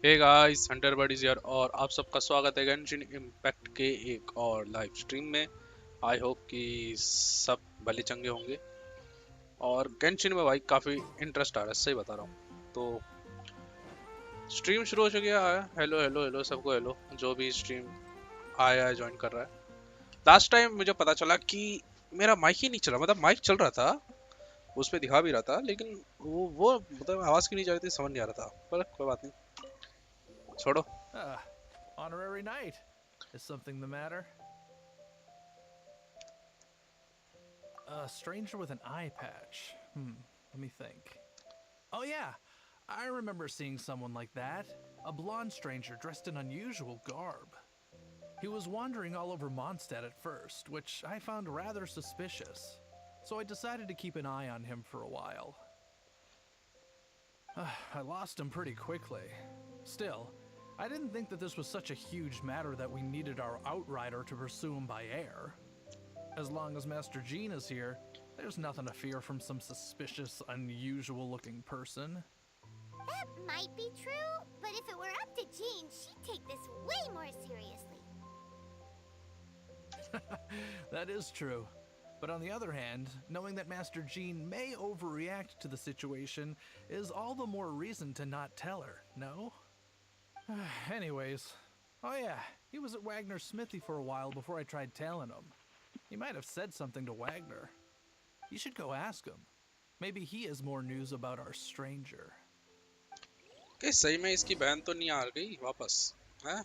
Hey guys, Hunter buddies here और आप सबका स्वागत है गेंशिन इम्पैक्ट के एक और लाइव स्ट्रीम में। आई होप कि सब भले चंगे होंगे। और गेंशिन में भाई काफ़ी इंटरेस्ट आ रहा है, सही बता रहा हूँ। तो स्ट्रीम शुरू हो चुकी है। हेलो हेलो हेलो सबको, हेलो जो भी स्ट्रीम आया है ज्वाइन कर रहा है। लास्ट टाइम मुझे पता चला कि मेरा माइक ही नहीं चला, मतलब माइक चल रहा था, उस पर दिखा भी रहा था, लेकिन वो मतलब आवाज़ क्यों नहीं जा रही थी समझ नहीं आ रहा था। पर कोई बात नहीं, छोड़ो। Ah, honorary knight. Is something the matter? A stranger with an eye patch. Let me think. Oh, yeah. I remember seeing someone like that. A blonde stranger dressed in unusual garb. He was wandering all over Mondstadt at first, which I found rather suspicious. So I decided to keep an eye on him for a while. I lost him pretty quickly. Still, I didn't think that this was such a huge matter that we needed our outrider to pursue him by air. As long as Master Jean is here, there's nothing to fear from some suspicious, unusual-looking person. That might be true, but if it were up to Jean, she'd take this way more seriously. That is true. But on the other hand, knowing that Master Jean may overreact to the situation is all the more reason to not tell her, no? Anyways, oh yeah, he was at Wagner's smithy for a while before I tried telling him. He might have said something to Wagner. You should go ask him. Maybe he has more news about our stranger. कि सही में इसकी बहन तो नहीं आ गई वापस है?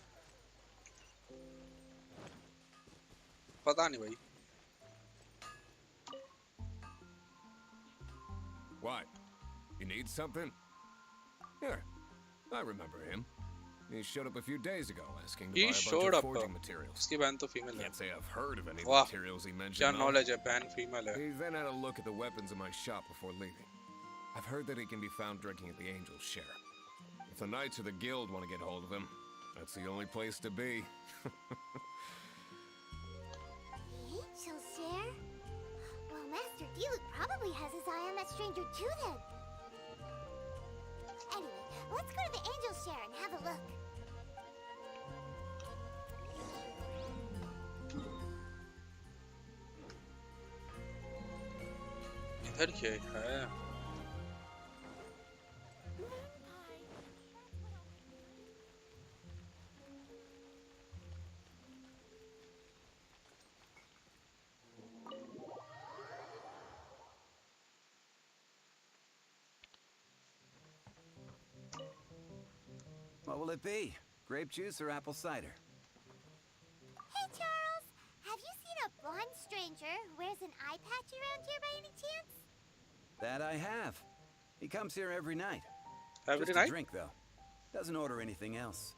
पता नहीं भाई। What? You need something? Here, I remember him. He showed up a few days ago asking to He buy a bunch showed of up. forging materials. इसकी बहन तो फीमेल है। Can't say I've heard of any of the वाह, materials he क्या mentioned, though. Knowledge है, बहन female है। He then had a look at the weapons in my shop before leaving. I've heard that he can be found drinking at the Angel's Share. If the Knights of the Guild want to get hold of him, that's the only place to be. The Angel Share? Well, Master Diluc probably has his eye on that stranger too then. Anyway, let's go to the Angel Share and have a look. इधर क्या है? What will it be? Grape juice or apple cider? Hey, Charles! Have you seen a blonde stranger who wears an eye patch around here by any chance? That I have. He comes here every night. Every Just night? a drink, though. Doesn't order anything else.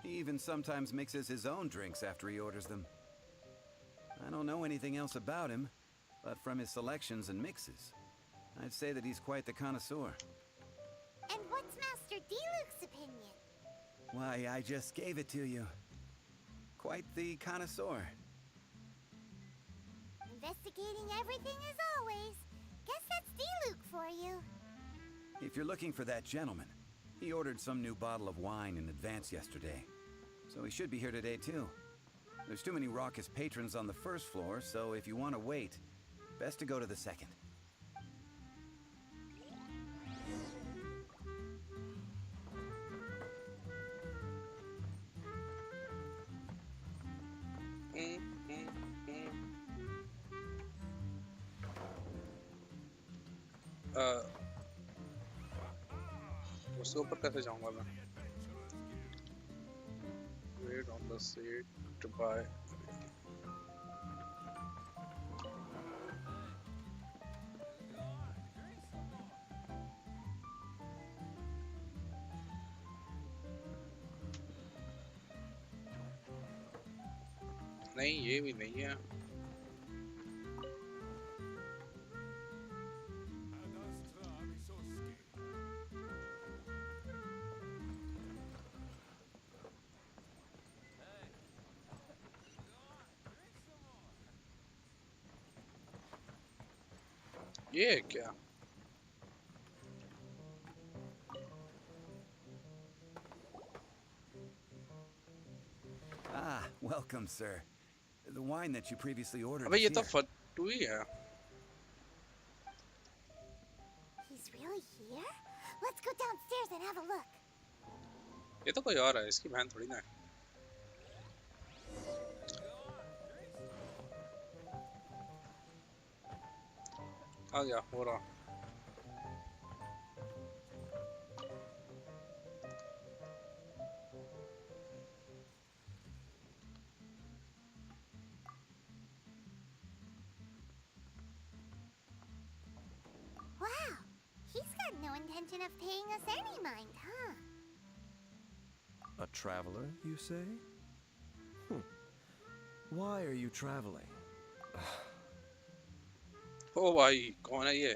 He even sometimes mixes his own drinks after he orders them. I don't know anything else about him, but from his selections and mixes, I'd say that he's quite the connoisseur. And what's Master Diluc's opinion? Why, I just gave it to you. Quite the connoisseur. Investigating everything as always. Guess that's Diluc for you. If you're looking for that gentleman, he ordered some new bottle of wine in advance yesterday. So he should be here today too. There's too many raucous patrons on the first floor, so if you want to wait, best to go to the second. उसके ऊपर कैसे जाऊंगा मैं? Wait on the seat to buy. नहीं, ये भी नहीं है। ये क्या? Welcome, sir. The wine that you previously ordered अबे is ये तो here. फट्टू ही है. He's really here? Let's go downstairs and have a look. ये तो कोई और है, इसकी बहन थोड़ी ना है. आ गया हो रहा. Wow, he's got no intention of paying us any mind, huh? A traveler, you say? Why are you traveling? ओ भाई कौन है ये?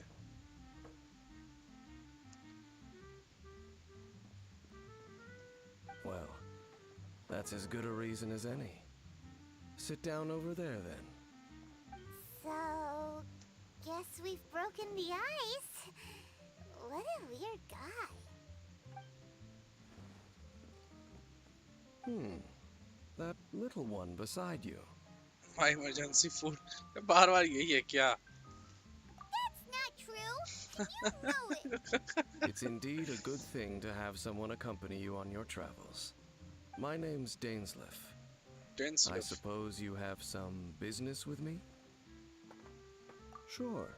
Well, that's as good a reason as any. Sit down over there, then. So, guess we've broken the ice. What a weird guy. That little one beside you. My emergency food. बार बार यही है क्या? That's not true. And you know it. It's indeed a good thing to have someone accompany you on your travels. My name's Dainsleif. I suppose you have some business with me? Sure.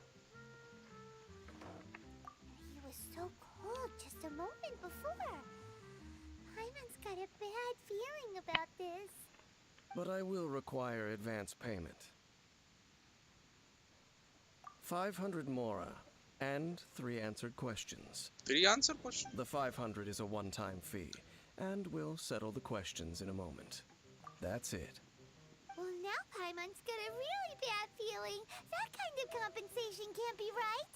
He was so cold just a moment before. Paimon's got a bad feeling about this. But I will require advance payment. 500 mora and 3 answered questions. 3 answer question. The 500 is a one-time fee, and we'll settle the questions in a moment. That's it. Well, now Paimon's got a really bad feeling. That kind of compensation can't be right.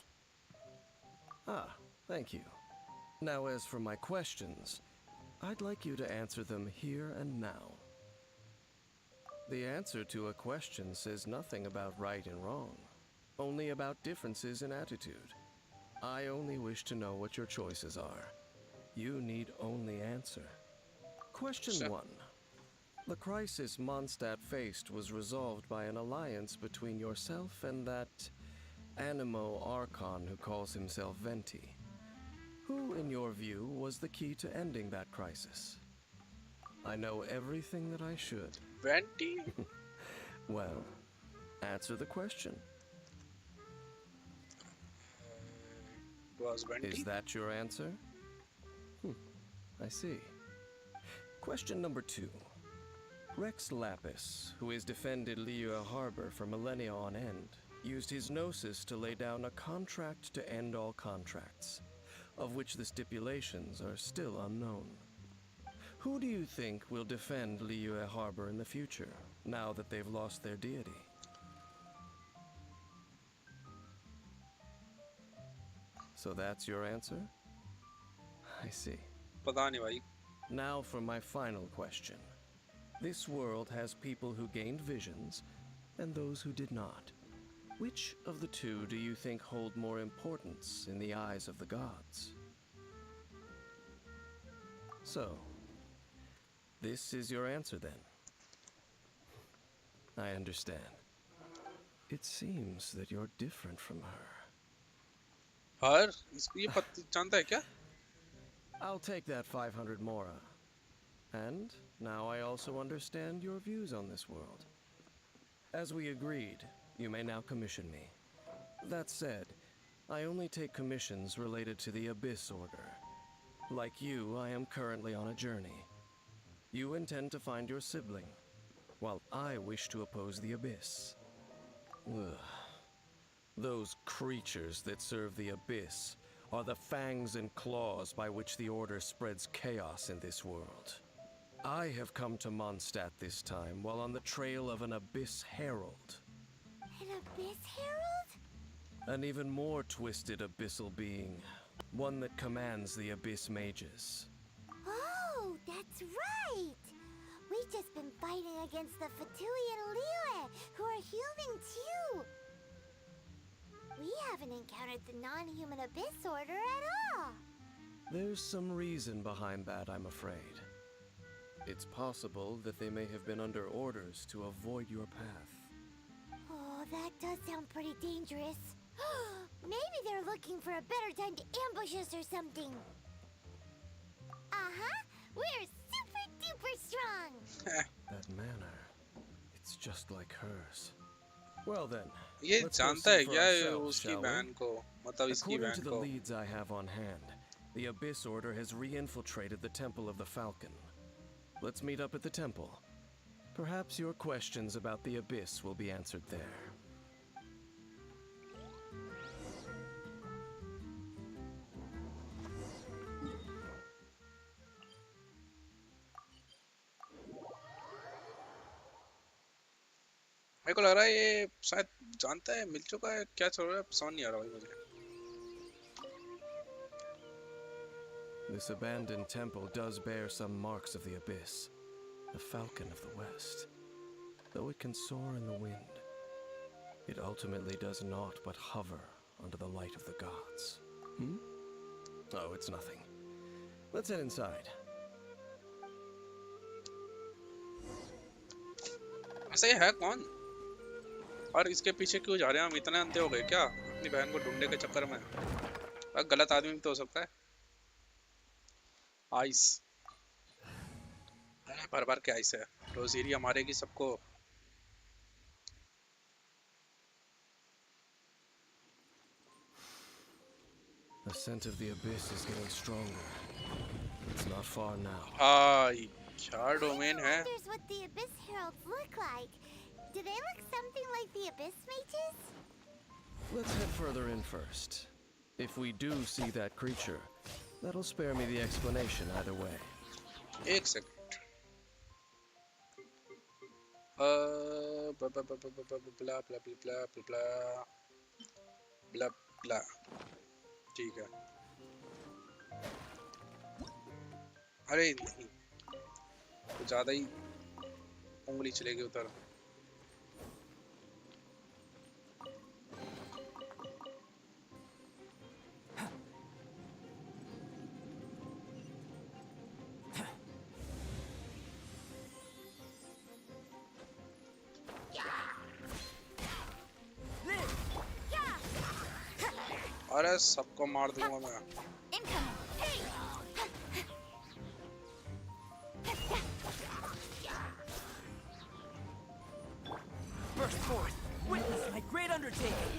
Ah, thank you. Now, as for my questions, I'd like you to answer them here and now. The answer to a question says nothing about right and wrong, only about differences in attitude. I only wish to know what your choices are. You need only answer. Question 1. The crisis Mondstadt faced was resolved by an alliance between yourself and that Animo Archon who calls himself Venti. Who, in your view, was the key to ending that crisis? I know everything that I should. Venti? Well, answer the question. Was Venti? Is that your answer? I see. Question number 2. Rex Lapis, who has defended Liyue Harbor for millennia on end, used his gnosis to lay down a contract to end all contracts, of which the stipulations are still unknown. Who do you think will defend Liyue Harbor in the future, now that they've lost their deity? So that's your answer? I see. पता नहीं भाई. Now for my final question. This world has people who gained visions and those who did not. Which of the two do you think hold more importance in the eyes of the gods? So, this is your answer then. I understand. It seems that you're different from her. हर इसको ये पता जानता है क्या? I'll take that 500 mora. And now I also understand your views on this world. As we agreed, you may now commission me. That said, I only take commissions related to the Abyss Order. Like you, I am currently on a journey. You intend to find your sibling, while I wish to oppose the Abyss. Ugh. Those creatures that serve the Abyss are the fangs and claws by which the Order spreads chaos in this world. I have come to Mondstadt this time while on the trail of an Abyss Herald. An Abyss Herald? An even more twisted abyssal being, one that commands the Abyss Mages. Oh, that's right! We've just been fighting against the Fatui and Liyue, who are human too! We haven't encountered the non-human Abyss Order at all! There's some reason behind that, I'm afraid. It's possible that they may have been under orders to avoid your path. Oh, that does sound pretty dangerous. Maybe they're looking for a better time to ambush us or something. Uh-huh. We're super duper strong. That manner, it's just like hers. Well then, ये let's go जानता see है for क्या ये ourselves, उसकी shall we? बहन को, मतलब इसकी According to बहन the को? leads I have on hand, the Abyss Order has re-infiltrated the Temple of the Falcon. Let's meet up at the temple. Perhaps your questions about the Abyss will be answered there. मेरे को लग रहा है ये शायद जानता है, मिल चुका है, क्या चल रहा है समझ नहीं आ रहा भाई मुझे। This abandoned temple does bear some marks of the Abyss, the Falcon of the West. Though it can soar in the wind, it ultimately does naught but hover under the light of the gods. Hmm? Oh, it's nothing. Let's head inside. ऐसा ये है कौन? और इसके पीछे क्यों जा रहे हैं हम? इतने अंधे हो गए क्या अपनी बहन को ढूंढने के चक्कर में? गलत आदमी भी तो हो सकता है। आइस भर भर के आइस है, रोजीरिया मारेगी सबको। The scent of the Abyss is getting stronger. It's not far now. आई क्या डोमेन है? Wonders what the Abyss Heralds look like. Do they look something like the Abyss Mages? Let's head further in first. If we do see that creature, that'll spare me the explanation either way. एक second. ब्ला ब्ला ब्ला ब्ला ब्ला ब्ला, ठीक है। अरे नहीं, तो ज्यादा ही उंगली चलेगी उधर। अरे सबको मार दूंगा मैं। Burst forth, witness my great undertaking.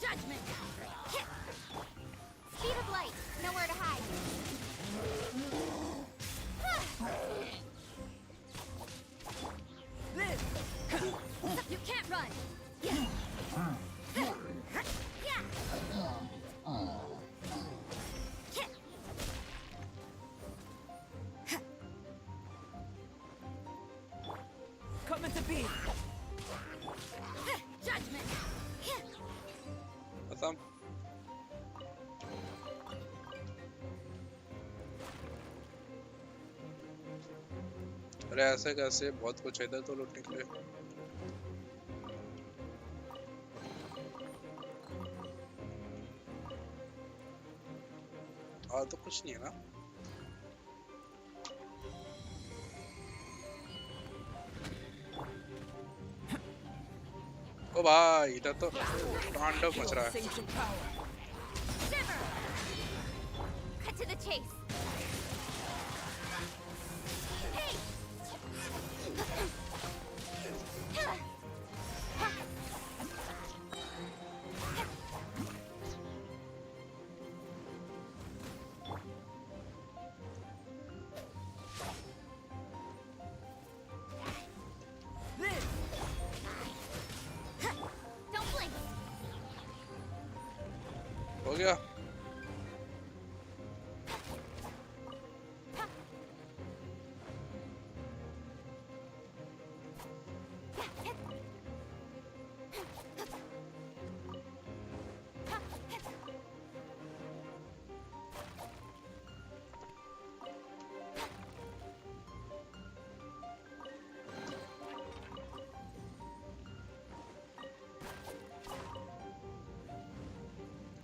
Judgment! Speed of light, nowhere to hide. Live! You can't run! Coming to be! Judgment! खत्म। अरे ऐसे कैसे, बहुत कुछ है इधर तो लूटने के लिए। और तो कुछ नहीं है ना? ओ भाई इधर तो तांडव मच रहा है। Ancient power. Shiver! Cut to the chase. Hey! Live! Don't blink! हो गया।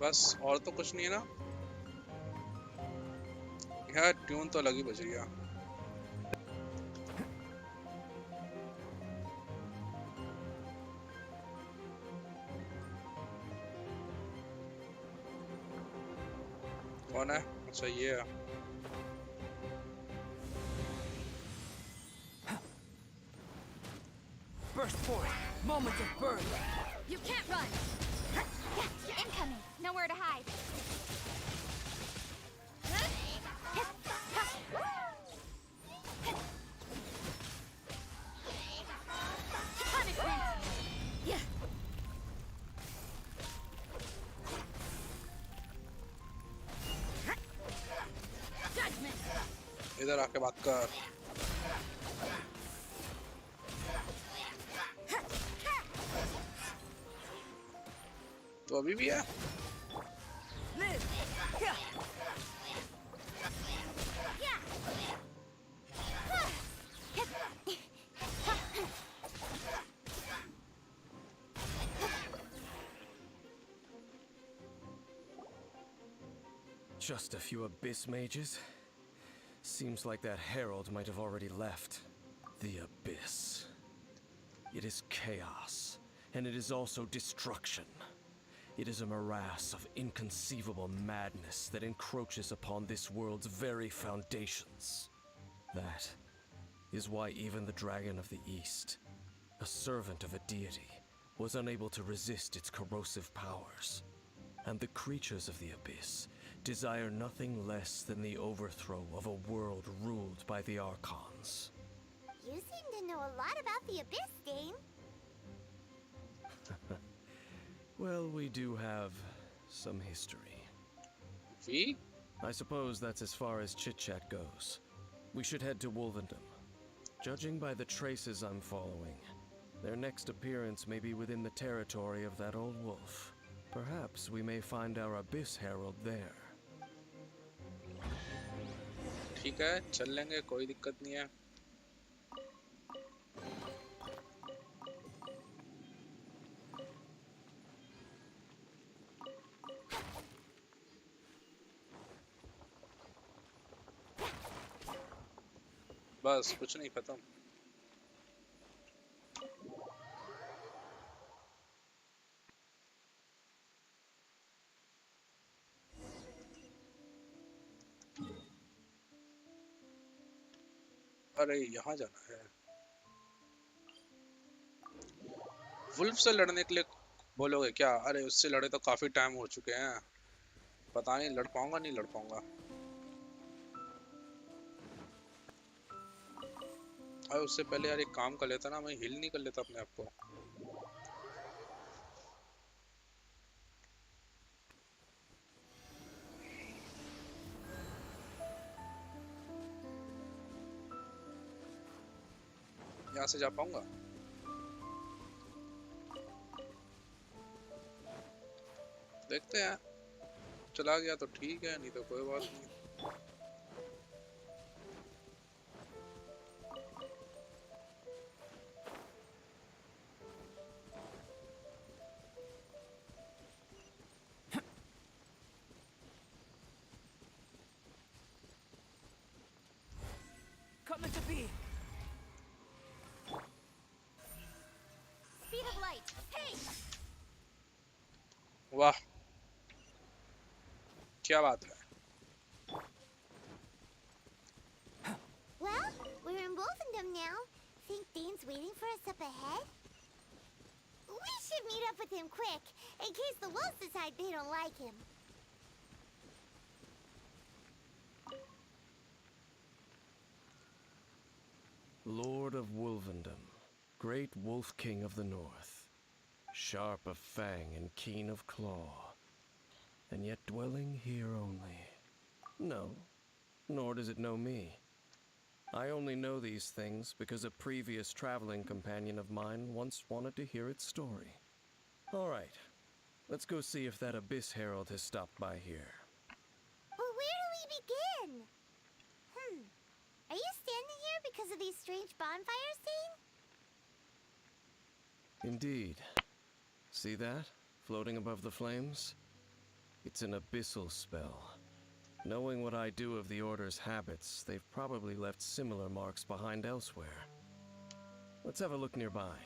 बस और तो कुछ नहीं है ना? यार ट्यून तो अलग ही बज रही है। सही है। Burst forth. Moment of birth. You can't run! Incoming! Nowhere to hide. Punishment! Yeah. Judgment! इधर आके बात कर। तो अभी भी है। Live. Yeah. Just a few abyss mages? Seems like that herald might have already left. The abyss. It is chaos, and it is also destruction. It is a morass of inconceivable madness that encroaches upon this world's very foundations. That is why even the Dragon of the East, a servant of a deity, was unable to resist its corrosive powers. And the creatures of the abyss desire nothing less than the overthrow of a world ruled by the Archons. You seem to know a lot about the Abyss, Dane. Well, we do have some history. We I suppose that's as far as chit-chat goes. We should head to Wolvendom. Judging by the traces I'm following, their next appearance may be within the territory of that old wolf. Perhaps we may find our Abyss Herald there. ठीक है, चल लेंगे, कोई दिक्कत नहीं है। बस कुछ नहीं, खत्म। अरे यहाँ जाना है। वुल्फ से लड़ने के लिए बोलोगे क्या? अरे उससे लड़े तो काफी टाइम हो चुके हैं, पता नहीं लड़ पाऊंगा नहीं लड़ पाऊंगा। अरे उससे पहले यार एक काम कर लेता ना, मैं हील नहीं कर लेता अपने आप को। यहाँ से जा पाऊंगा? देखते हैं, चला गया तो ठीक है, नहीं तो कोई बात नहीं। Coming to be. Speed of light. Hey! वाह, क्या बात है। Well, we're in Wolfendom now. Think Dane's waiting for us up ahead? We should meet up with him quick, in case the wolves decide they don't like him. Lord of Wolvendom, great Wolf King of the North, sharp of fang and keen of claw, and yet dwelling here only. No, nor does it know me. I only know these things because a previous traveling companion of mine once wanted to hear its story. All right, let's go see if that Abyss Herald has stopped by here. But where do we begin? Are you standing here because of these strange bonfires, Dane? Indeed. See that? Floating above the flames? It's an abyssal spell. Knowing what I do of the Order's habits, they've probably left similar marks behind elsewhere. Let's have a look nearby.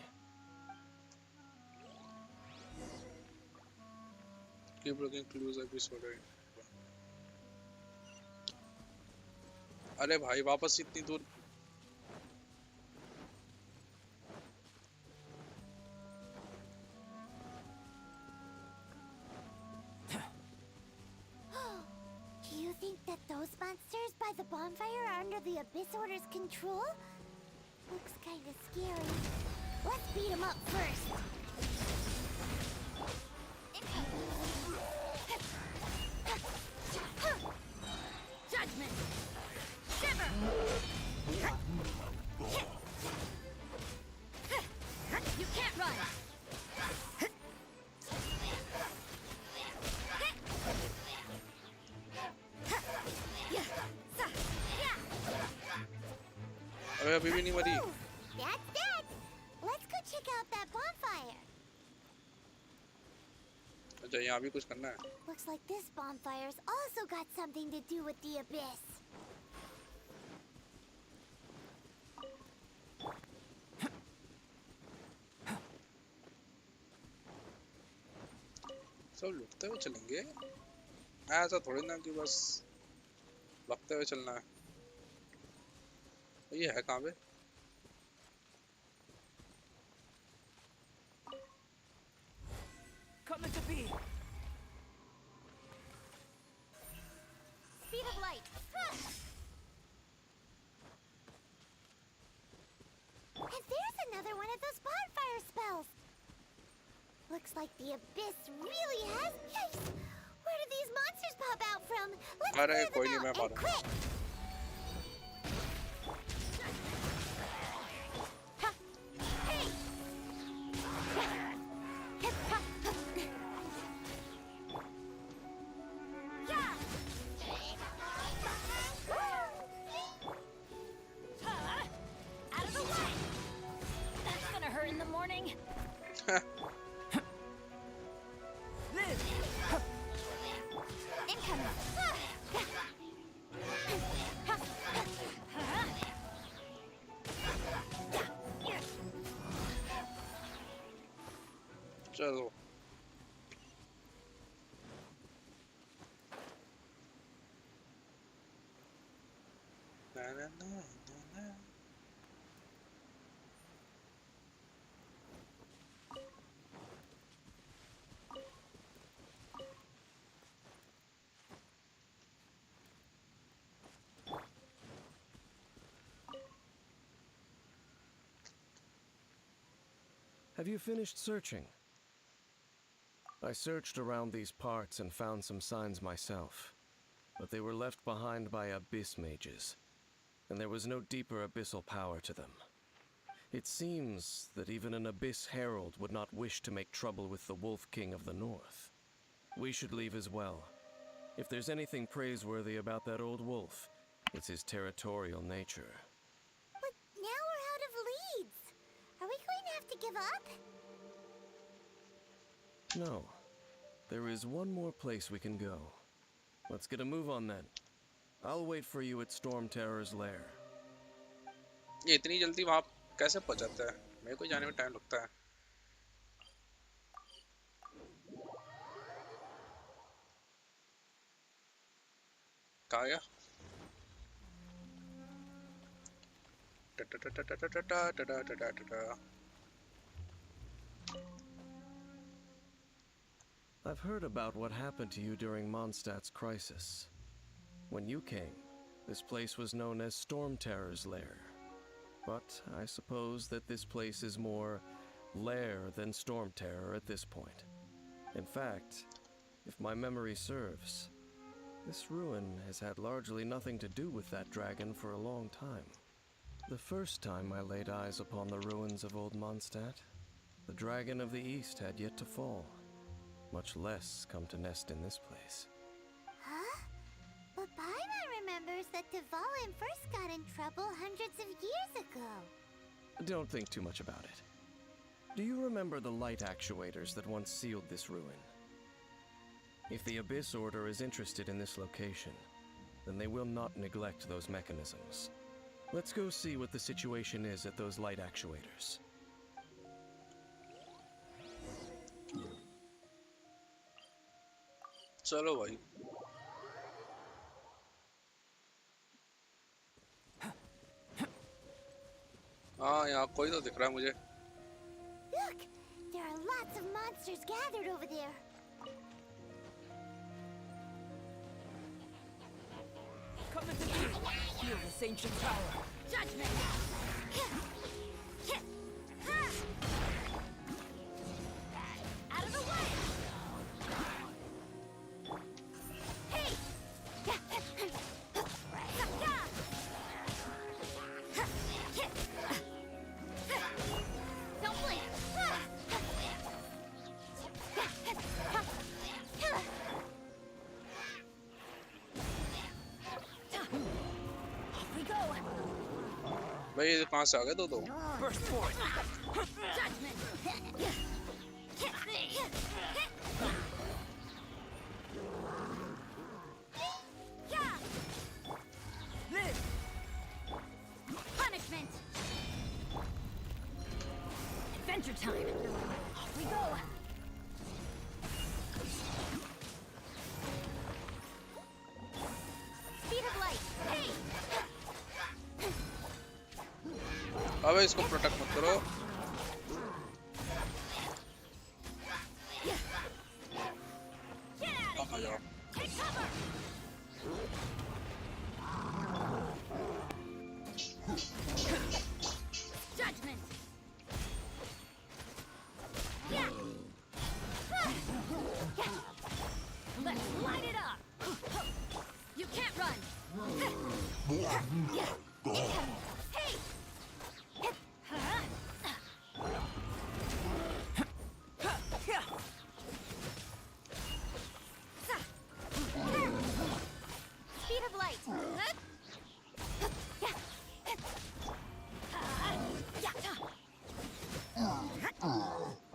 Keep looking clues episode. अरे भाई वापस इतनी दूर। Do you think that those monsters by the bonfire are under the Abyss Order's control? Looks kinda scary. Let's beat them up first. Judgment! Shiver! You can't run! अरे अभी भी नहीं मरी। Ooh, that's that! Let's go check out that bonfire. अच्छा यहाँ भी कुछ करना है। Looks like this bonfire's also got something to do with the Abyss. सब लुटते हुए चलेंगे, ऐसा थोड़ी ना कि बस लगते हुए चलना है। ये है कहाँ पे? Coming to be. Speed of light. And there's another one of those bonfire spells. Looks like the Abyss really has. Yikes! Where do these monsters pop out from? Let's अरे clear कोई them नहीं, मैं out मारूंगा। and quick. Hey! Yeah! Out of the way! That's gonna hurt in the morning. Live! Incoming! चलो ना ना ना ना ना। Have you finished searching? I searched around these parts and found some signs myself, but they were left behind by abyss mages, and there was no deeper abyssal power to them. It seems that even an abyss herald would not wish to make trouble with the Wolf King of the North. We should leave as well. If there's anything praiseworthy about that old wolf, it's his territorial nature. But now we're out of leads. Are we going to have to give up? No. There is one more place we can go. Let's get a move on then. I'll wait for you at Storm Terror's lair. ये इतनी जल्दी वहाँ कैसे पहुँच जाता है? मेरे को जाने में टाइम लगता है। कहाँ गया? I've heard about what happened to you during Mondstadt's crisis. When you came, this place was known as Storm Terror's lair. But I suppose that this place is more lair than Storm Terror at this point. In fact, if my memory serves, this ruin has had largely nothing to do with that dragon for a long time. The first time I laid eyes upon the ruins of old Mondstadt, the dragon of the east had yet to fall, much less come to nest in this place. Huh? But Paimon remembers that Dvalin first got in trouble hundreds of years ago. Don't think too much about it. Do you remember the light actuators that once sealed this ruin? If the Abyss Order is interested in this location, then they will not neglect those mechanisms. Let's go see what the situation is at those light actuators. चलो भाई। हाँ यहाँ कोई तो दिख रहा है मुझे। Look, there are lots of monsters gathered over there. Come into view. Feel this ancient power. Judgment. Out of the way. Hey. Don't blink. Off we go. भाई ये कहाँ से आ गए दो? Burst forth. Judgment. Live. Punishment. Adventure time. Off we go. Speed of light. Hey. अबे इसको protect मत करो। Get out of आ जाओ। here. Take cover. Judgment. Yeah. Let's light it up. You can't run. Hey. Speed of light.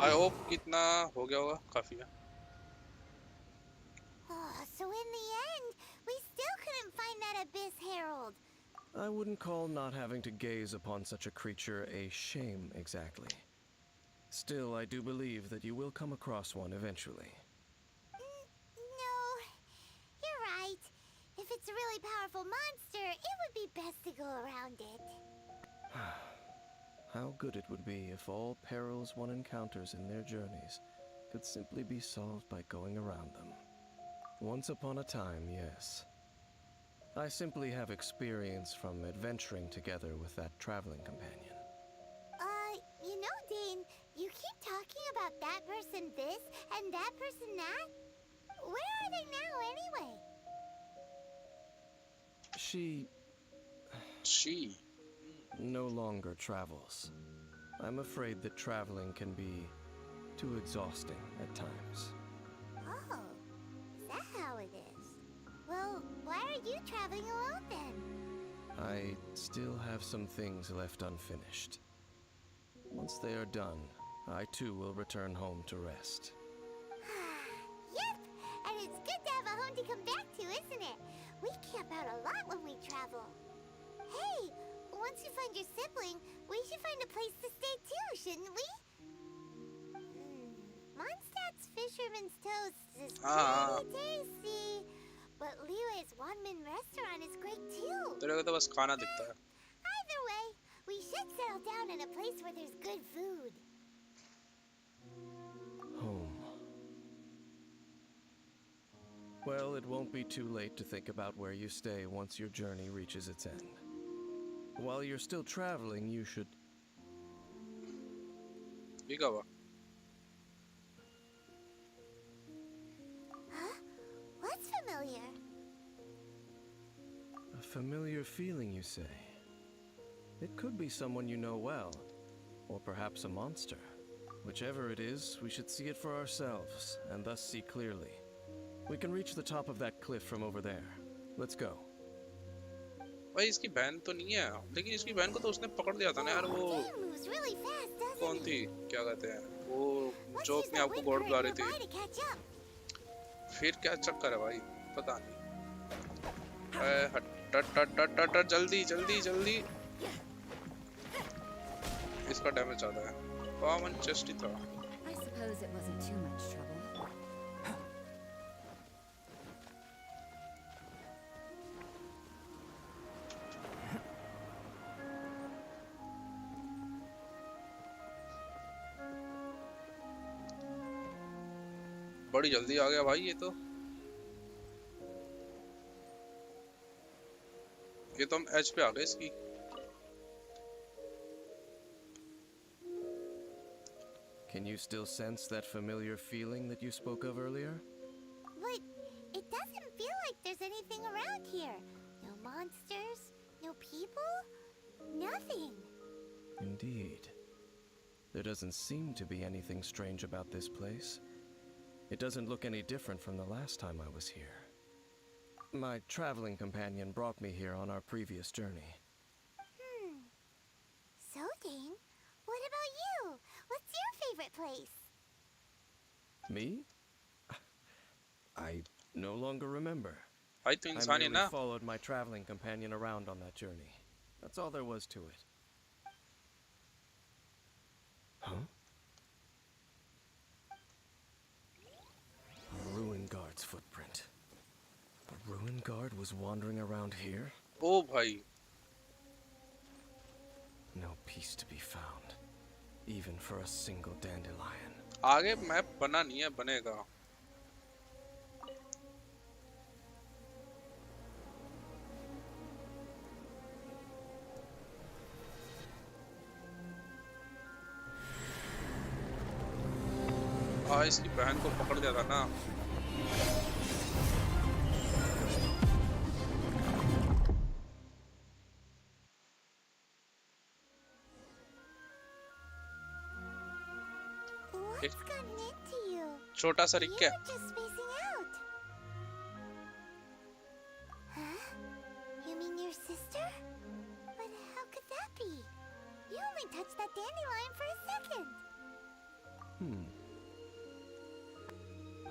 I hope कितना हो गया होगा, काफी है। Oh, so in the end, we still couldn't find that Abyss Herald. I wouldn't call not having to gaze upon such a creature a shame exactly. Still, I do believe that you will come across one eventually. No, you're right. If it's a really powerful monster, it would be best to go around it. How good it would be if all perils one encounters in their journeys could simply be solved by going around them. Once upon a time, yes. I simply have experience from adventuring together with that traveling companion. You know, Dane, you keep talking about that person this and that person that. Where are they now, anyway? She no longer travels. I'm afraid that traveling can be too exhausting at times. Oh, is that how it is? Well, why are you traveling alone then? I still have some things left unfinished. Once they are done, I too will return home to rest. Yep, and it's good to have a home to come back to, isn't it? We camp out a lot when we travel. Hey, once you find your sibling, we should find a place to stay too, shouldn't we? Mondstadt's Fisherman's Toast is pretty tasty, but Liyue's one-man restaurant is great too. तेरे को तो बस खाना दिखता है। Either way, we should settle down in a place where there's good food. Home. Well, it won't be too late to think about where you stay once your journey reaches its end. While you're still traveling, you should... Igawa. Huh? What's familiar? A familiar feeling, you say? It could be someone you know well, or perhaps a monster. Whichever it is, we should see it for ourselves, and thus see clearly. We can reach the top of that cliff from over there. Let's go. भाई इसकी बहन तो नहीं है, लेकिन इसकी बहन को तो उसने पकड़ लिया था ना यार। वो Dane moves really fast, doesn't कौन he? थी, क्या कहते हैं वो, Let's जो use अपने the आप को wind गॉड बुला current रही थी। nearby to catch up. फिर क्या चक्कर है भाई, पता नहीं। हट हट हट हट हट हट, जल्दी जल्दी जल्दी। इसका डैमेज ज्यादा है। पामन चेस्ट ही था। I suppose it wasn't too much trouble. बड़ी जल्दी आ गया भाई ये तो हम एज पे आ गए इसकी। Can you still sense that familiar feeling that you spoke of earlier? But it doesn't feel like there's anything around here. No monsters, no people, nothing. Indeed. There doesn't seem to be anything strange about this place. It doesn't look any different from the last time I was here. My traveling companion brought me here on our previous journey. So, Dane, what about you? What's your favorite place? Me? I no longer remember. भाई तो I इंसान ही merely ना। followed my traveling companion around on that journey. That's all there was to it. Huh? A ruin guard's footprint. A ruin guard was wandering around here? ओ भाई No peace to be found, even for a single dandelion. आगे map बना नहीं है, बनेगा। इसकी बहन को पकड़ दिया था ना। What's gotten into you? छोटा सा You रिक्का were just spacing out. Huh? You mean your sister? But how could that be? You only touched that dandelion for a second.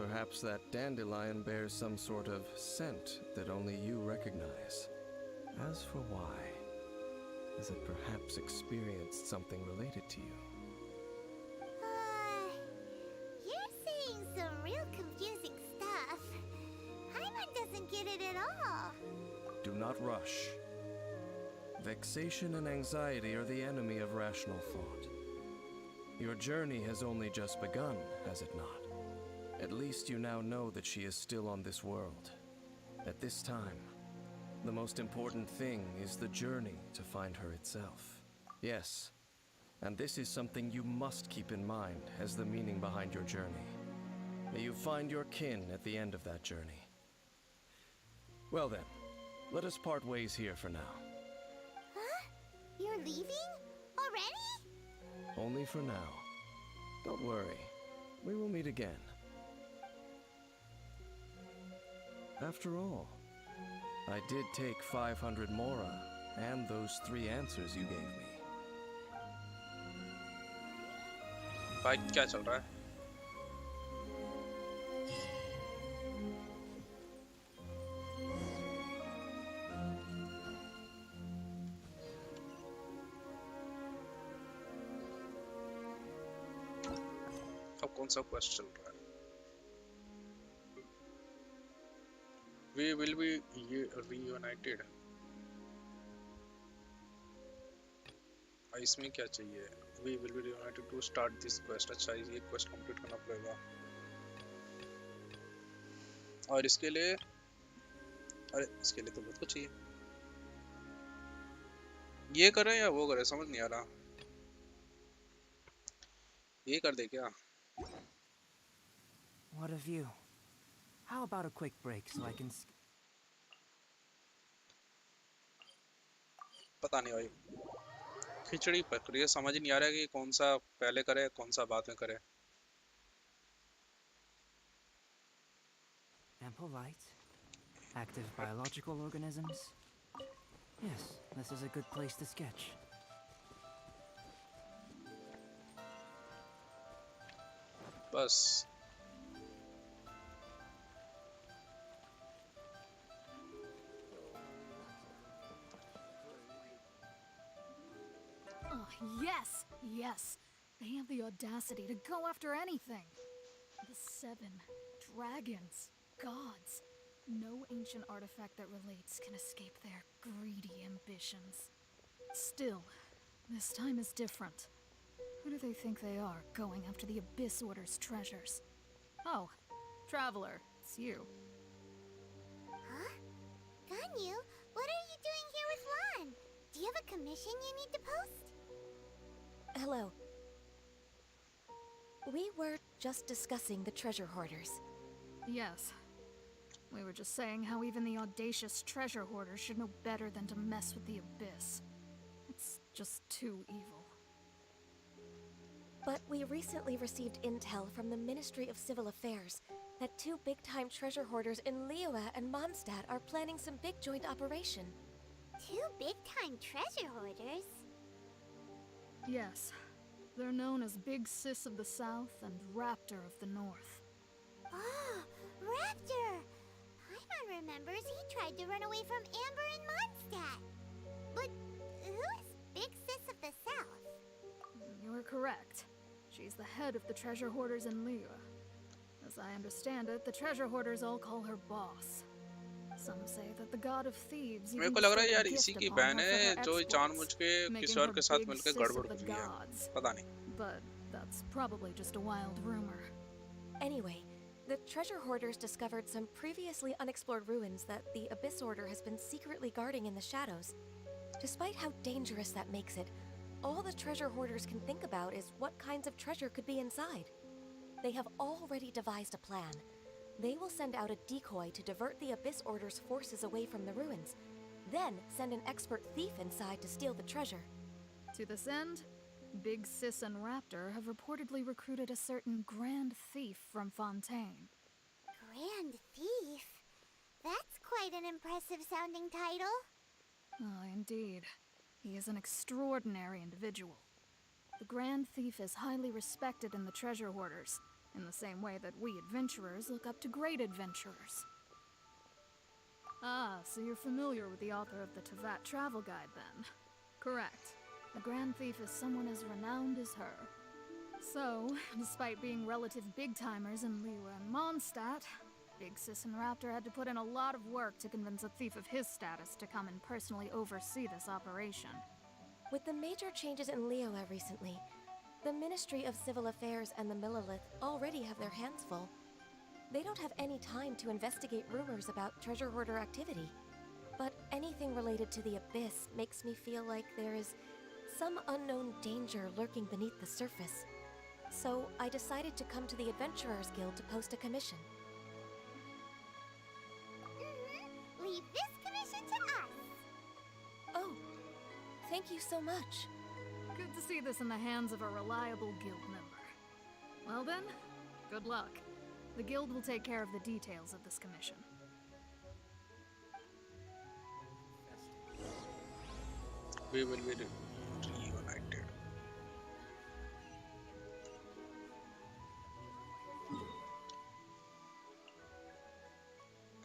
Perhaps that dandelion bears some sort of scent that only you recognize. As for why, has it perhaps experienced something related to you? You're saying some real confusing stuff. Paimon doesn't get it at all. Do not rush. Vexation and anxiety are the enemy of rational thought. Your journey has only just begun, has it not? At least you now know that she is still on this world. At this time, the most important thing is the journey to find her itself. Yes, and this is something you must keep in mind as the meaning behind your journey. May you find your kin at the end of that journey. Well then, let us part ways here for now. Huh? You're leaving? Already? Only for now. Don't worry, we will meet again. After all, I did take 500 mora and those 3 answers you gave me. भाई क्या चल रहा है? अब कौन सा question चल रहा है? We will be reunited. इसमें क्या चाहिए? We will be reunited to start this quest. अच्छा ये quest complete करना पड़ेगा। और इसके लिए, अरे इसके लिए तो बहुत कुछ चाहिए। ये करें या वो करें समझ नहीं आ रहा। ये कर दे क्या? What of you? How about a quick break so I can... पता नहीं भाई, खिचड़ी पक रही है, समझ नहीं आ रहा कि कौन सा पहले करे कौन सा बाद में करे। Ample light, active biological organisms. Yes, this is a good place to sketch. बस Yes, yes. They have the audacity to go after anything. The 7 dragons, gods. No ancient artifact that relates can escape their greedy ambitions. Still, this time is different. Who do they think they are, going after the Abyss Order's treasures? Oh, Traveler, it's you. Huh? Ganyu, what are you doing here with Lan? Do you have a commission you need to post? Hello. We were just discussing the treasure hoarders. Yes. We were just saying how even the audacious treasure hoarders should know better than to mess with the Abyss. It's just too evil. But we recently received intel from the Ministry of Civil Affairs that two big-time treasure hoarders in Liyue and Mondstadt are planning some big joint operation. Two big-time treasure hoarders? Yes. They're known as Big Sis of the South and Raptor of the North. Oh, Raptor! Paimon remembers he tried to run away from Amber in Mondstadt. But who is Big Sis of the South? You are correct. She's the head of the treasure hoarders in Liyue. As I understand it, the treasure hoarders all call her boss. Some say that the god of thieves मेरे even को लग रहा है bestowed a यार gift इसी की upon बहन her for है her जो exploits, जानबूझ के making किसी और her के साथ Big मिलकर Sis गड़बड़ of the कर रही है gods. पता नहीं But that's probably just a wild rumor. Anyway, the treasure hoarders discovered some previously unexplored ruins that the Abyss Order has been secretly guarding in the shadows. Despite how dangerous that makes it, all the treasure hoarders can think about is what kinds of treasure could be inside. They have already devised a plan. They will send out a decoy to divert the Abyss Order's forces away from the ruins, then send an expert thief inside to steal the treasure. To this end, Big Sis and Raptor have reportedly recruited a certain Grand Thief from Fontaine. Grand Thief? That's quite an impressive sounding title. Oh, indeed. He is an extraordinary individual. The Grand Thief is highly respected in the treasure hoarders, in the same way that we adventurers look up to great adventurers. Ah, so you're familiar with the author of the Teyvat travel guide, then? Correct. The Grand Thief is someone as renowned as her. So, despite being relative big-timers in Liyue and Mondstadt, Big Sis and Raptor had to put in a lot of work to convince a thief of his status to come and personally oversee this operation. With the major changes in Liyue recently, the Ministry of Civil Affairs and the Millelith already have their hands full. They don't have any time to investigate rumors about treasure hoarder activity. But anything related to the Abyss makes me feel like there is some unknown danger lurking beneath the surface. So I decided to come to the Adventurers Guild to post a commission. Leave this commission to us. Oh, thank you so much. Good to see this in the hands of a reliable guild member. Well then, good luck. The guild will take care of the details of this commission. we will be reunited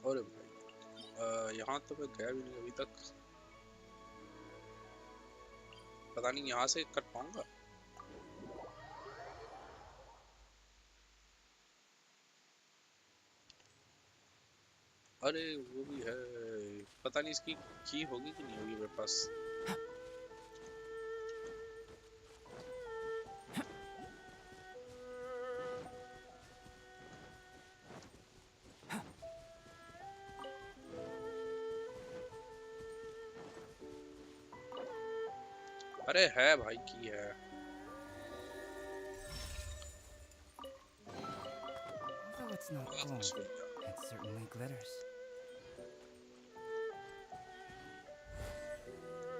और भाई यहाँ तो मैं गया भी नहीं अभी तक पता नहीं यहाँ से कर पाऊंगा अरे वो भी है पता नहीं इसकी की होगी कि नहीं होगी मेरे पास अरे है भाई की है Although it's not gold, it certainly glitters.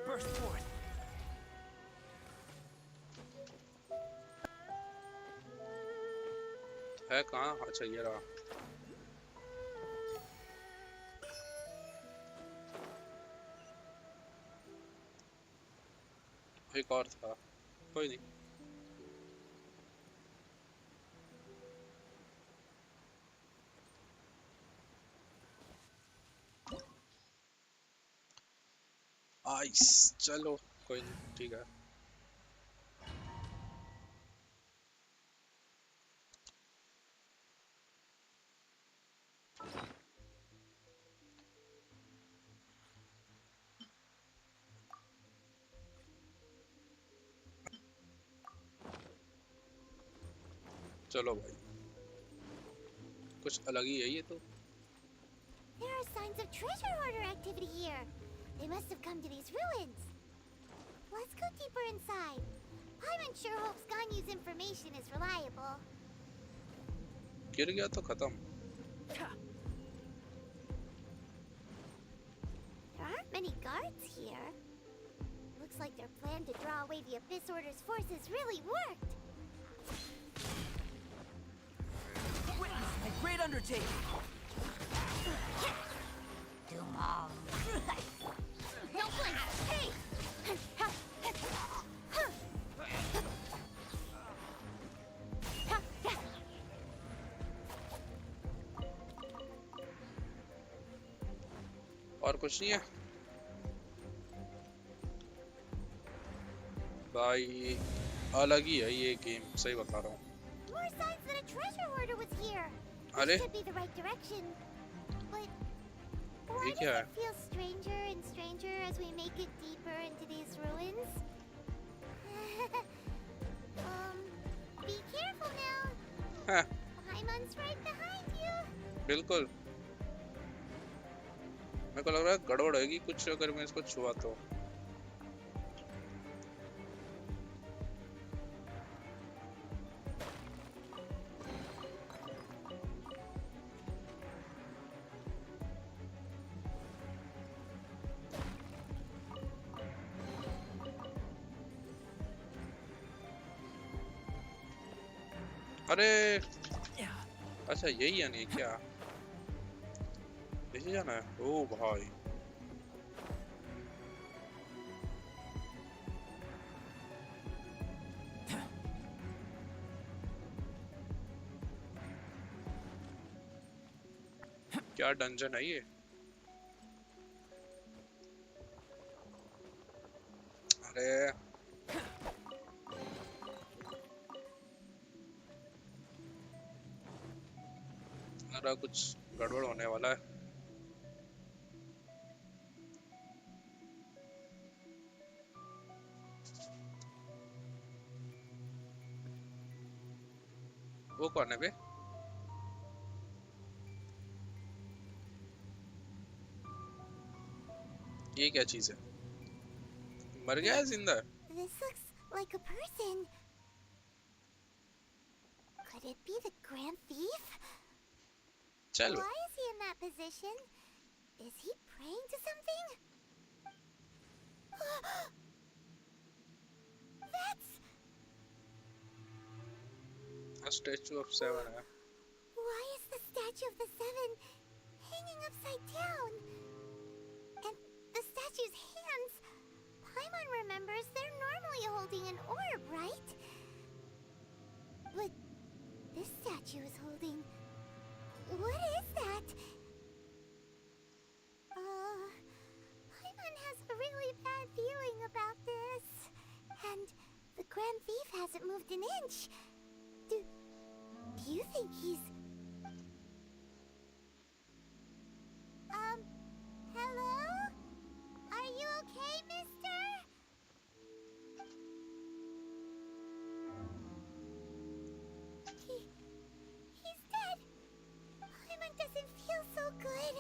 Burst forth! है कहाँ अच्छा ये रहा एक और था कोई नहीं आइस चलो कोई नहीं ठीक है चलो भाई कुछ अलग ही है ये तो। There are signs of treasure hoarder activity here. They must have come to these ruins. Let's go deeper inside. Paimon sure hopes Ganyu's information is reliable. गिर गया तो खत्म। There aren't many guards here. Looks like their plan to draw away the Abyss Order's forces really worked. Witness my great undertaking! No place! Hey! और कुछ नहीं है भाई, अलग ही है ये गेम, सही बता रहा हूँ। More signs that a treasure hoarder was here. अरे This should be the right direction. But why ये does क्या है? it feel stranger and stranger as we make it deeper into these ruins? Be careful now. हाँ, Paimon's right behind you. बिल्कुल। मेरे को लग रहा है गड़बड़ होगी कुछ अगर मैं इसको छुआ तो। अरे अच्छा यही है नहीं क्या? यही जाना है? ओ भाई क्या डंजन है ये? अरे अरे कुछ गड़बड़ होने वाला है। वो कौन है बे? ये क्या चीज है? मर गया है जिंदा है? This looks like a person. Could it be the Grand Thief? चलो Why is he in that position? Is he praying to something? That's... a statue of 7 है। Why is the statue of the Seven hanging upside down? And the statue's hands... Paimon remembers they're normally holding an orb, right? But this statue is holding... What is that? Paimon has a really bad feeling about this. And the Grand Thief hasn't moved an inch. Do you think he's... Hello? Are you okay, mister? He's dead. Paimon doesn't feel so good.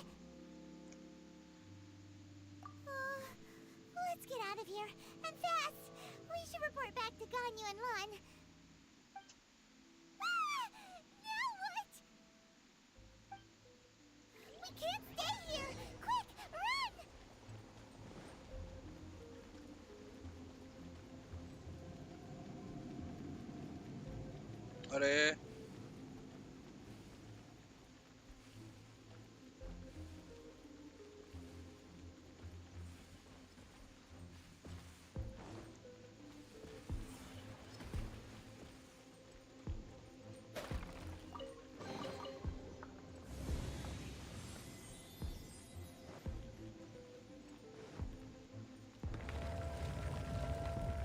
Let's get out of here, and fast! We should report back to Ganyu and Lon. Now what? We can't stay here! Quick, run! अरे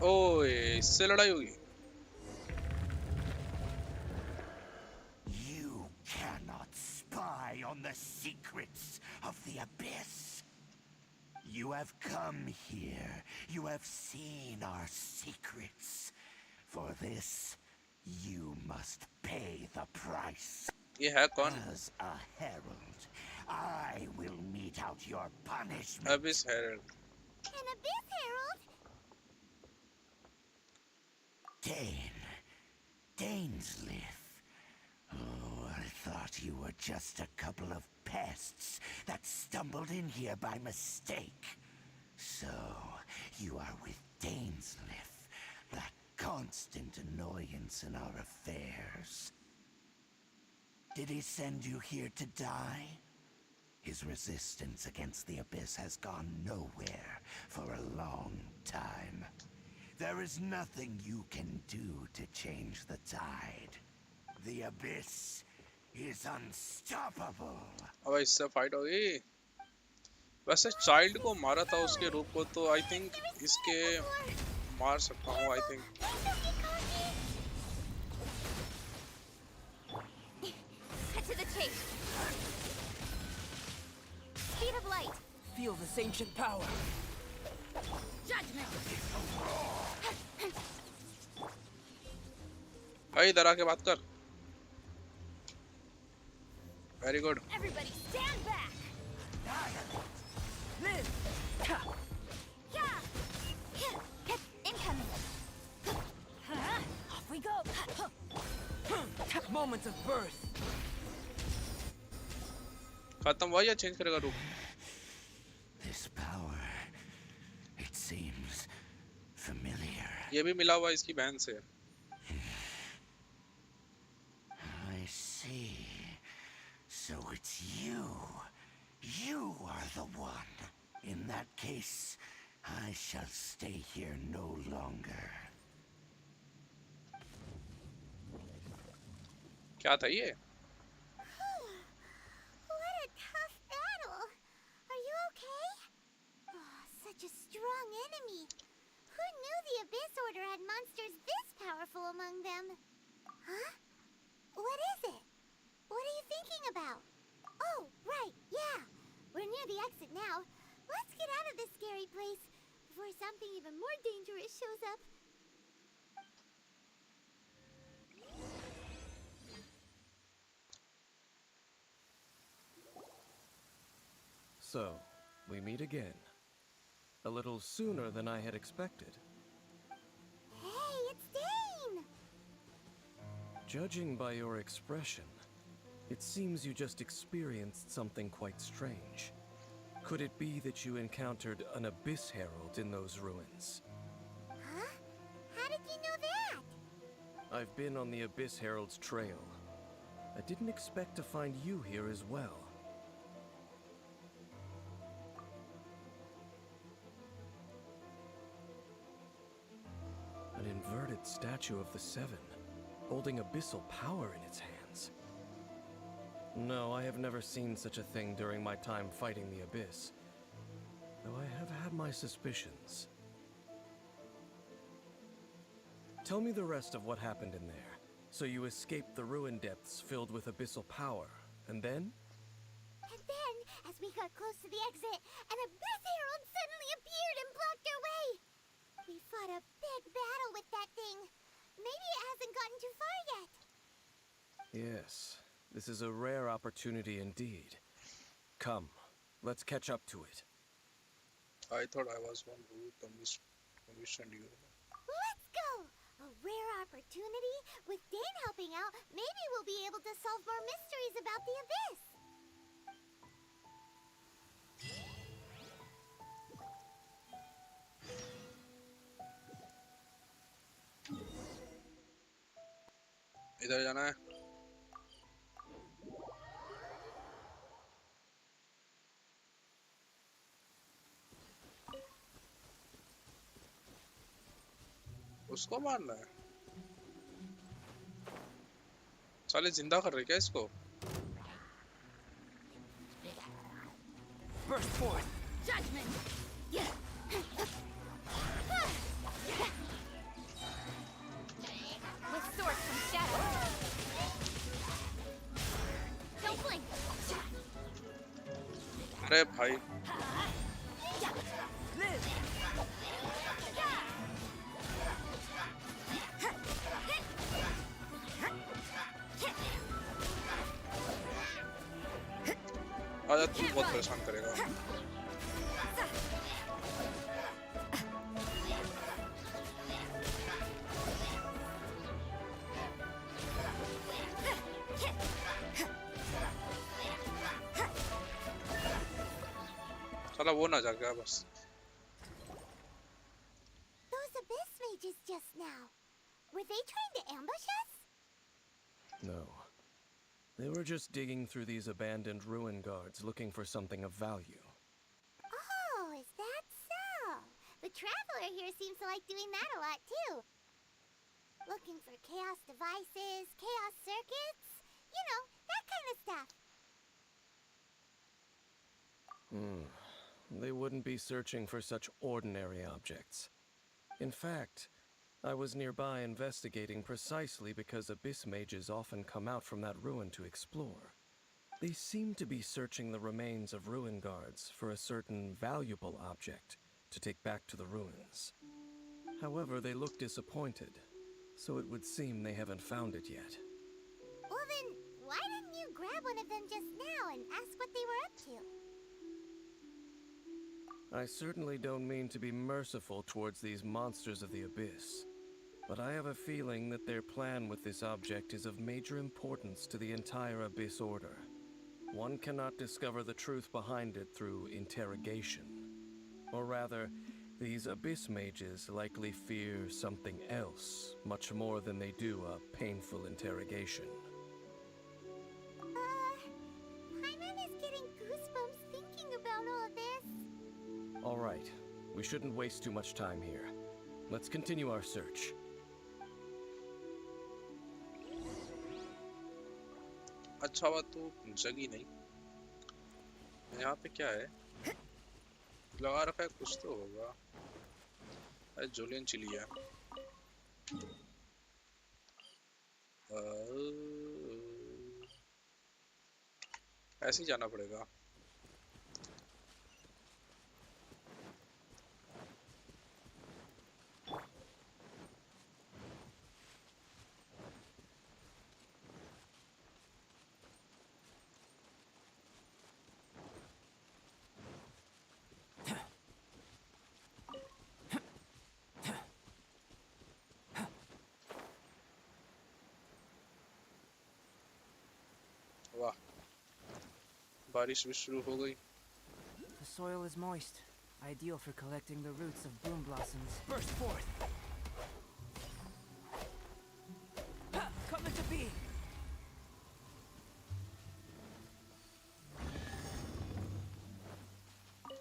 ओए इससे लड़ाई होगी? You cannot spy on the secrets of the Abyss. You have come here. You have seen our secrets. For this, you must pay the price. ये है कौन? As a herald, I will mete out your punishment. Abyss Herald. An Abyss Herald? Dainsleif. Oh, I thought you were just a couple of pests that stumbled in here by mistake. So, you are with Dainsleif, that constant annoyance in our affairs. Did he send you here to die? His resistance against the Abyss has gone nowhere for a long time. There is nothing you can do to change the tide. The Abyss is unstoppable. अब इससे fight होगी. वैसे child को मारा था उसके रूप को तो आई थिंक इसके मार सकता हूँ I think. Cut to the chase. Speed of light. Feel this ancient power. Judgment. भाई इधर आके बात कर. Very good. Everybody stand back. Live! Incoming. Off we go! Moments of birth. खत्म हुआ या चेंज करेगा रूप? This power, it seems familiar. ये भी मिला हुआ इसकी बहन से. I see. So it's you. You are the one. In that case, I shall stay here no longer. क्या था ये? What a tough battle. Are you okay? Oh, such a strong enemy. Who knew the Abyss Order had monsters this powerful among them? Huh? What is it? What are you thinking about? Oh, right, yeah. We're near the exit now. Let's get out of this scary place before something even more dangerous shows up. So, we meet again. A little sooner than I had expected. Hey, it's Dane! Judging by your expression, it seems you just experienced something quite strange. Could it be that you encountered an Abyss Herald in those ruins? Huh? How did you know that? I've been on the Abyss Herald's trail. I didn't expect to find you here as well. An inverted statue of the Seven, holding abyssal power in its hands. No, I have never seen such a thing during my time fighting the Abyss, though I have had my suspicions. Tell me the rest of what happened in there. So you escaped the ruin depths filled with abyssal power, and then? And then, as we got close to the exit, an Abyss Herald suddenly appeared and blocked our way. We fought a big battle with that thing. Maybe it hasn't gotten too far yet. Yes, this is a rare opportunity indeed. Come, let's catch up to it. I thought I was one who commissioned you. Let's go! A rare opportunity. With Dane helping out, maybe we'll be able to solve more mysteries about the Abyss. इधर जाना है. उसको मारना है. साले जिंदा कर रहे क्या इसको? Burst forth! Judgment! With swords from shadow. Don't blink. अरे भाई. Live! आजा, तू बहुत परेशान करेगा। साला वो ना जा गया बस। Those abyss mages just now. Were they trying to ambush us? No. They were just digging through these abandoned ruin guards looking for something of value. Oh, is that so? The traveler here seems to like doing that a lot too. Looking for chaos devices, chaos circuits, you know, that kind of stuff. They wouldn't be searching for such ordinary objects. In fact, I was nearby investigating precisely because abyss mages often come out from that ruin to explore. They seem to be searching the remains of ruin guards for a certain valuable object to take back to the ruins. However, they look disappointed, so it would seem they haven't found it yet. Well then, why didn't you grab one of them just now and ask what they were up to? I certainly don't mean to be merciful towards these monsters of the abyss, but I have a feeling that their plan with this object is of major importance to the entire Abyss Order. One cannot discover the truth behind it through interrogation. Or rather, these Abyss mages likely fear something else, much more than they do a painful interrogation. Paimon is getting goosebumps thinking about all this. All right, we shouldn't waste too much time here. Let's continue our search. अच्छा बात तो जगी नहीं। यहाँ पे क्या है? लगा रखा है, कुछ तो होगा। अरे जूलियन चिली है। ऐसे ही जाना पड़ेगा। वाह, बारिश भी शुरू हो गई। The soil is moist, ideal for collecting the roots of bloom blossoms. Burst forth! Come into being!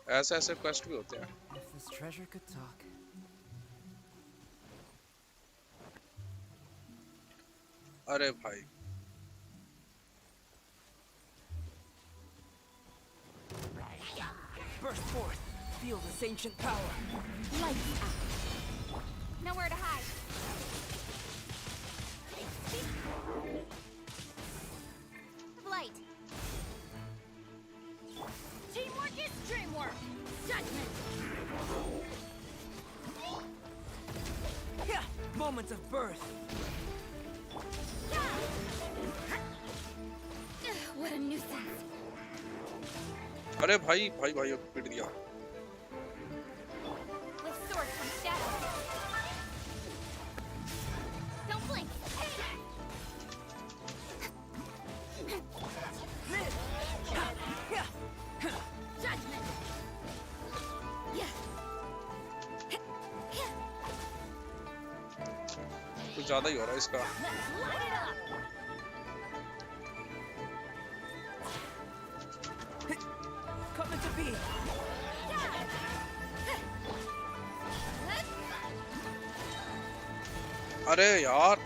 ऐसे ऐसे क्वेस्ट भी होते हैं। If this treasure could talk. अरे भाई, Burst forth! Feel this ancient power! Lights out. Nowhere to hide. Flight. Teamwork is dreamwork. Judgment. Yeah! Moment of birth! What a nuisance. अरे भाई भाई भाई पीट दिया। With sword from shadow. Don't blink. Judgment. कुछ ज्यादा ही हो रहा है इसका। Let's light it up. Come into being! अरे यार,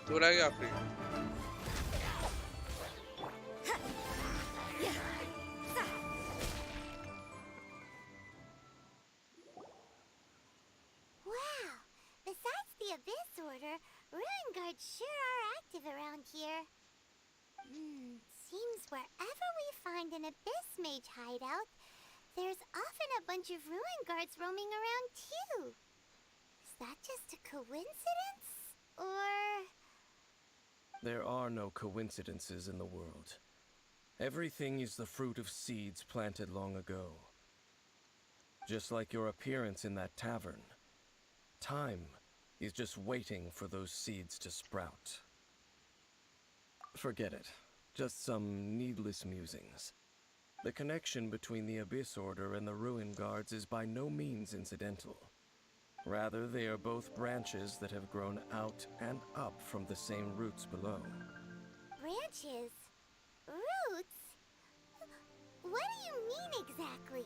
तू रह गया आखिरी। Wow! Besides the Abyss Order, Ruin Guards sure are active around here. Seems wherever we find an Abyss Mage hideout, there's often a bunch of ruin guards roaming around too. Is that just a coincidence? Or... There are no coincidences in the world. Everything is the fruit of seeds planted long ago. Just like your appearance in that tavern. Time is just waiting for those seeds to sprout. Forget it. Just some needless musings. The connection between the Abyss Order and the Ruin Guards is by no means incidental. Rather, they are both branches that have grown out and up from the same roots below. branches? Roots? What do you mean exactly?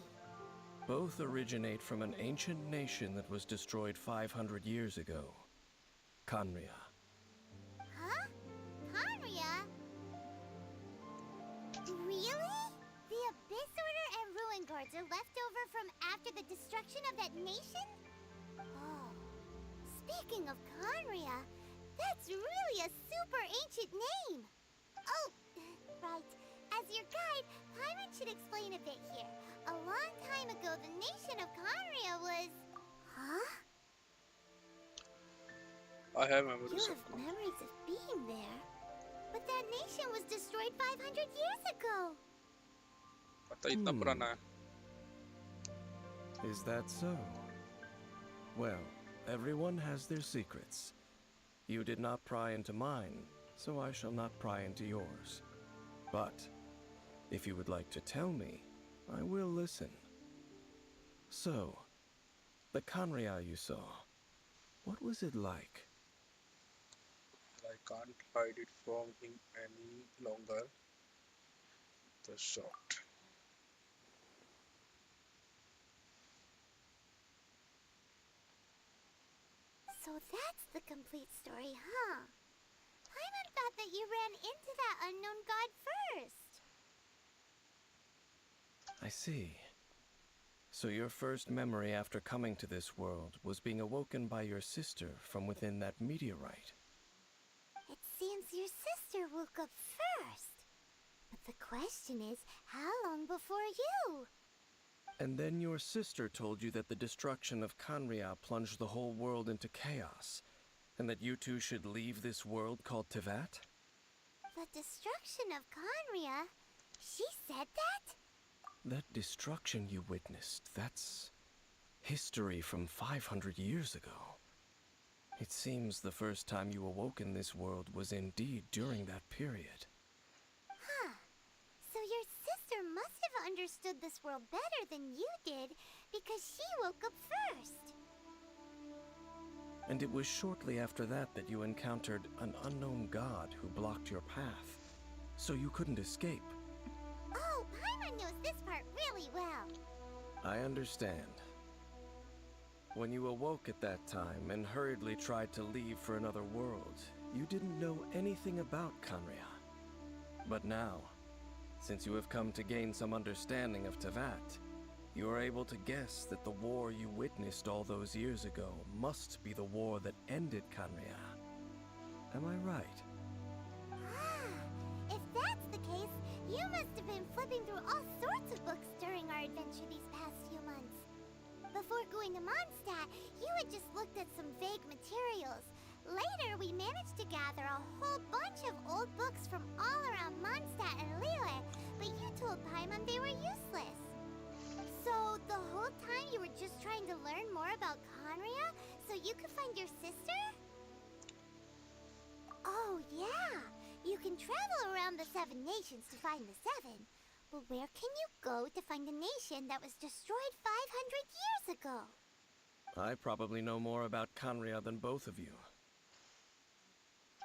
Both originate from an ancient nation that was destroyed 500 years ago. Khaenri'ah. Huh? Khaenri'ah? Really? The Abyss Order and Ruin Guards are left over from after the destruction of that nation? Oh. Speaking of Khaenri'ah, that's really a super ancient name. Oh, right. As your guide, Paimon should explain a bit here. A long time ago, the nation of Khaenri'ah was... Huh? I have You memories of have memories of being there. But that nation was destroyed 500 years ago. पता इतना पुराना है. Is that so? Well, everyone has their secrets. You did not pry into mine, so I shall not pry into yours. But, if you would like to tell me, I will listen. So, the Khaenri'ah you saw, what was it like? I can't hide it from him any longer. The shot. So that's the complete story, huh? Paimon thought that you ran into that unknown god first. I see. So your first memory after coming to this world was being awoken by your sister from within that meteorite. It seems your sister woke up first. But the question is, how long before you? And then your sister told you that the destruction of Khaenri'ah plunged the whole world into chaos, and that you two should leave this world called Teyvat? The destruction of Khaenri'ah? She said that? That destruction you witnessed, that's history from 500 years ago. It seems the first time you awoke in this world was indeed during that period. Huh. So your sister must have understood this world better than you did, because she woke up first. And it was shortly after that that you encountered an unknown god who blocked your path, so you couldn't escape. Oh, Paimon knows this part really well. I understand. When you awoke at that time and hurriedly tried to leave for another world, you didn't know anything about Khaenri'ah. But now, since you have come to gain some understanding of Teyvat, you are able to guess that the war you witnessed all those years ago must be the war that ended Khaenri'ah. Am I right? Ah, if that's the case, you must have been flipping through all sorts of books during our adventure these past few months. Before going to Mondstadt, you had just looked at some vague materials. Later, we managed to gather a whole bunch of old books from all around Mondstadt and Liyue, but you told Paimon they were useless. So, the whole time you were just trying to learn more about Khaenri'ah so you could find your sister? Oh, yeah! You can travel around the 7 nations to find the 7. But where can you go to find a nation that was destroyed 500 years ago? I probably know more about Khaenri'ah than both of you.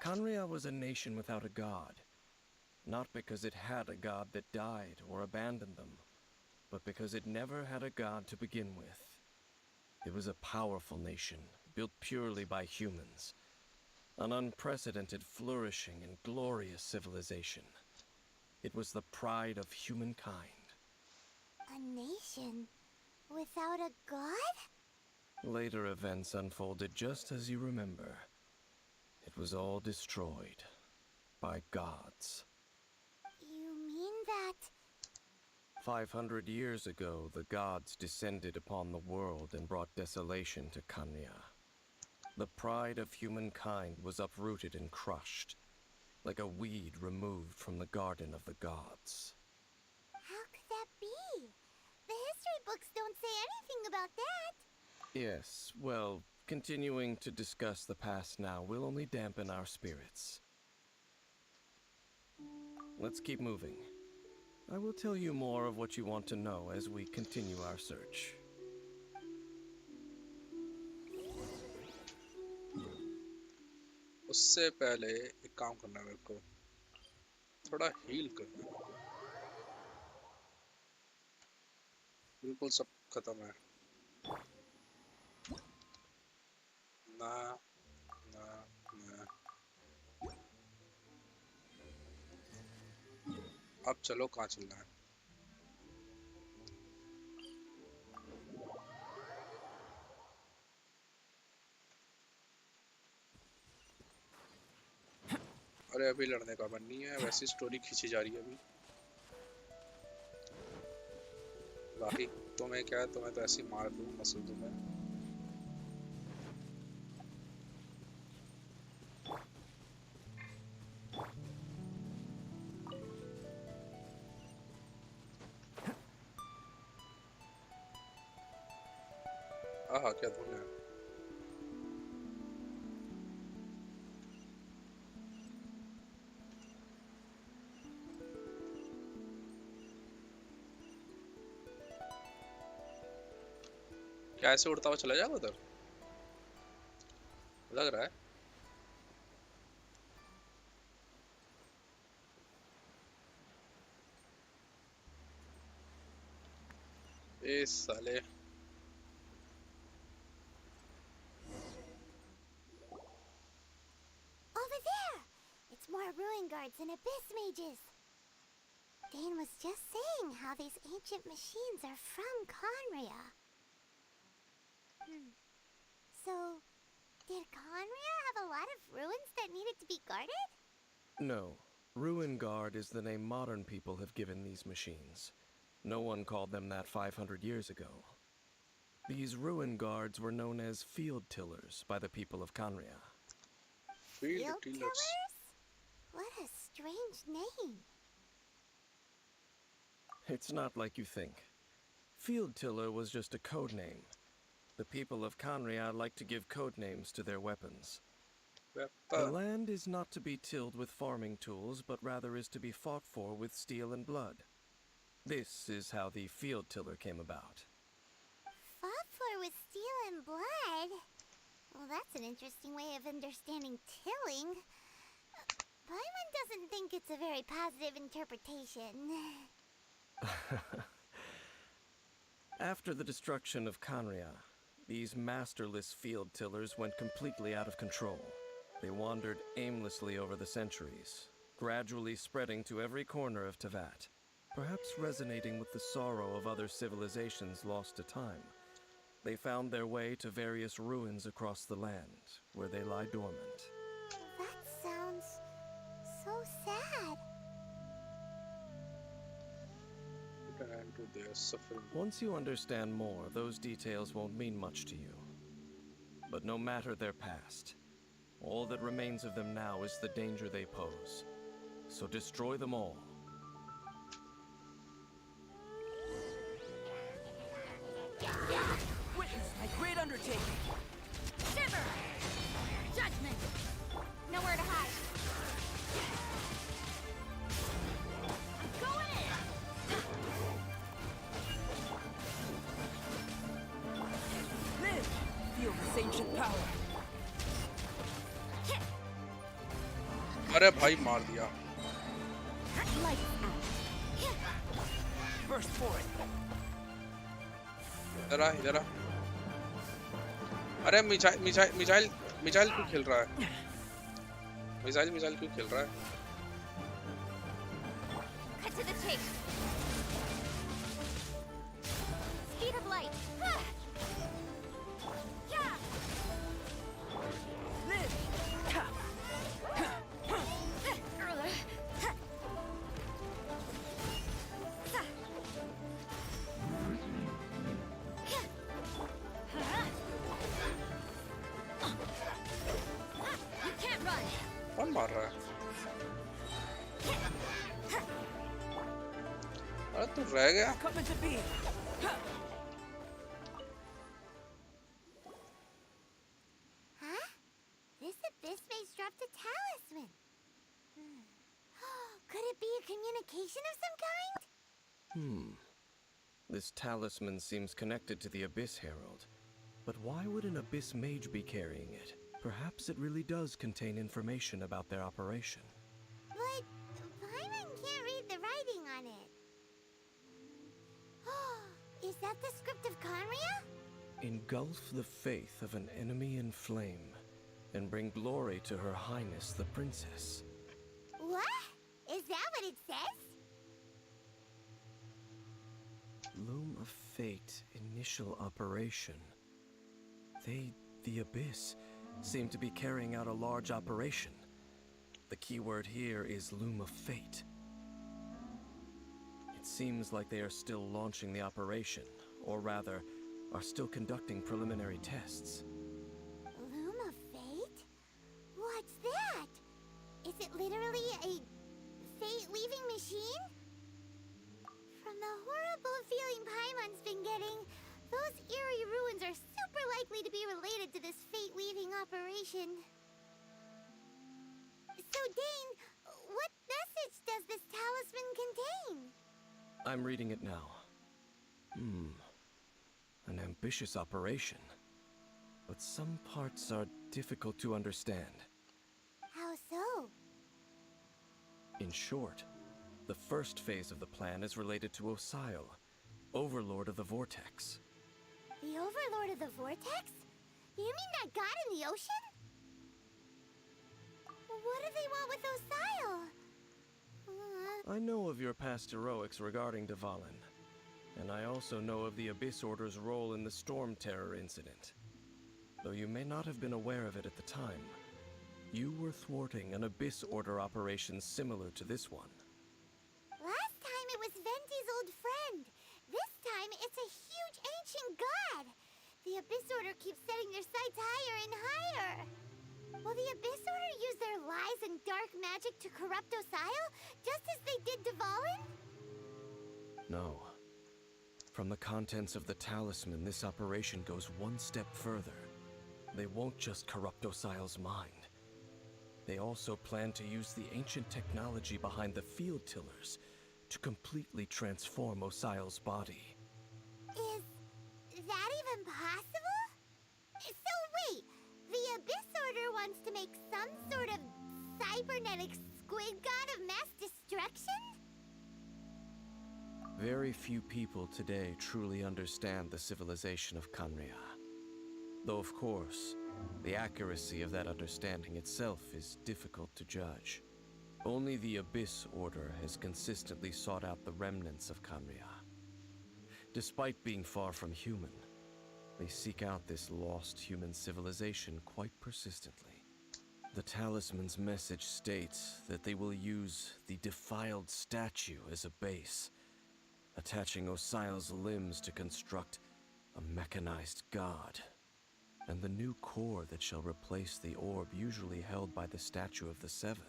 Khaenri'ah was a nation without a god. Not because it had a god that died or abandoned them, but because it never had a god to begin with. It was a powerful nation, built purely by humans. An unprecedented, flourishing, and glorious civilization. It was the pride of humankind. A nation without a god? Later events unfolded just as you remember. It was all destroyed by gods. You mean that... 500 years ago, the gods descended upon the world and brought desolation to Kanya. The pride of humankind was uprooted and crushed, like a weed removed from the garden of the gods. How could that be? The history books don't say anything about that. Yes, well, continuing to discuss the past now will only dampen our spirits. Let's keep moving. I will tell you more of what you want to know as we continue our search. उससे पहले एक काम करना है मेरे को, थोड़ा heal करना है। बिल्कुल सब खत्म है। ना ना ना, अब चलो कहाँ चलना है? अरे अभी लड़ने का मन नहीं है, वैसी स्टोरी खींची जा रही है अभी। बाकी तुम्हें क्या है, तुम्हें तो ऐसे ही मार दूं, मसल दूं मैं। आहा क्या धुन है। क्या ऐसे उड़ता हुआ चला जाएगा उधर? लग रहा है। ए साले, Over there! It's more ruin guards and abyss mages. Dane was just saying how these ancient machines are from Conria. So, did Conria have a lot of ruins that needed to be guarded? No. Ruin Guard is the name modern people have given these machines. No one called them that 500 years ago. These Ruin Guards were known as Field Tillers by the people of Conria. Field Tillers. What a strange name. It's not like you think. Field Tiller was just a code name. The people of Conria like to give code names to their weapons. The land is not to be tilled with farming tools, but rather is to be fought for with steel and blood. This is how the Field Tiller came about. Fought for with steel and blood? Well, that's an interesting way of understanding tilling. Paimon doesn't think it's a very positive interpretation. After the destruction of Conria, these masterless field tillers went completely out of control. They wandered aimlessly over the centuries, gradually spreading to every corner of Teyvat, perhaps resonating with the sorrow of other civilizations lost to time. They found their way to various ruins across the land, where they lie dormant. That sounds so sad. Put an end to their suffering. Once you understand more, those details won't mean much to you. But no matter their past, all that remains of them now is the danger they pose. So destroy them all. Witness my great undertaking! Shiver! Judgment! Nowhere to hide. Going in! Live! Feel this ancient power! अरे भाई मार दिया। Burst for it! इधर आ। अरे missile क्यों खेल रहा है? मिसाइल क्यों खेल रहा है? Cut to the chase. Speed of light. Live! कौन मार रहा है? अरे तू रह गया? Huh? This abyss mage dropped a talisman. Could it be a communication of some kind? This talisman seems connected to the Abyss Herald. But why would an Abyss Mage be carrying it? Perhaps it really does contain information about their operation. But Paimon can't read the writing on it. Is that the script of Conria? Engulf the faith of an enemy in flame, and bring glory to Her Highness the Princess. What? Is that what it says? Loom of Fate, initial operation. They, the Abyss, seem to be carrying out a large operation. The keyword here is Loom of Fate. It seems like they are still launching the operation, or rather, are still conducting preliminary tests. Loom of Fate? What's that? Is it literally a fate-weaving machine? From the horrible feeling Paimon's been getting, those eerie ruins are super likely to be related to this fate-weaving operation. So, Dane, what message does this talisman contain? I'm reading it now. An ambitious operation. But some parts are difficult to understand. How so? In short, the first phase of the plan is related to Osial, Overlord of the Vortex. The Overlord of the Vortex? You mean that god in the ocean? What do they want with Osial? I know of your past heroics regarding Dvalin, and I also know of the Abyss Order's role in the Storm Terror incident. Though you may not have been aware of it at the time, you were thwarting an Abyss Order operation similar to this one. Last time it was Venti's old friend. This time it's a huge ancient god. The Abyss Order keeps setting their sights higher and higher. Will the Abyss Order use their lies and dark magic to corrupt Osial, just as they did Dvalin? No. From the contents of the talisman, this operation goes one step further. They won't just corrupt Osial's mind. They also plan to use the ancient technology behind the field tillers to completely transform Osial's body. Is that even possible? So wait, the Abyss Order wants to make some sort of cybernetic squid god of mass destruction? Very few people today truly understand the civilization of Kanria. Though of course, the accuracy of that understanding itself is difficult to judge. Only the Abyss Order has consistently sought out the remnants of Kanria. Despite being far from human, they seek out this lost human civilization quite persistently. The talisman's message states that they will use the defiled statue as a base, attaching Osial's limbs to construct a mechanized god. And the new core that shall replace the orb usually held by the Statue of the Seven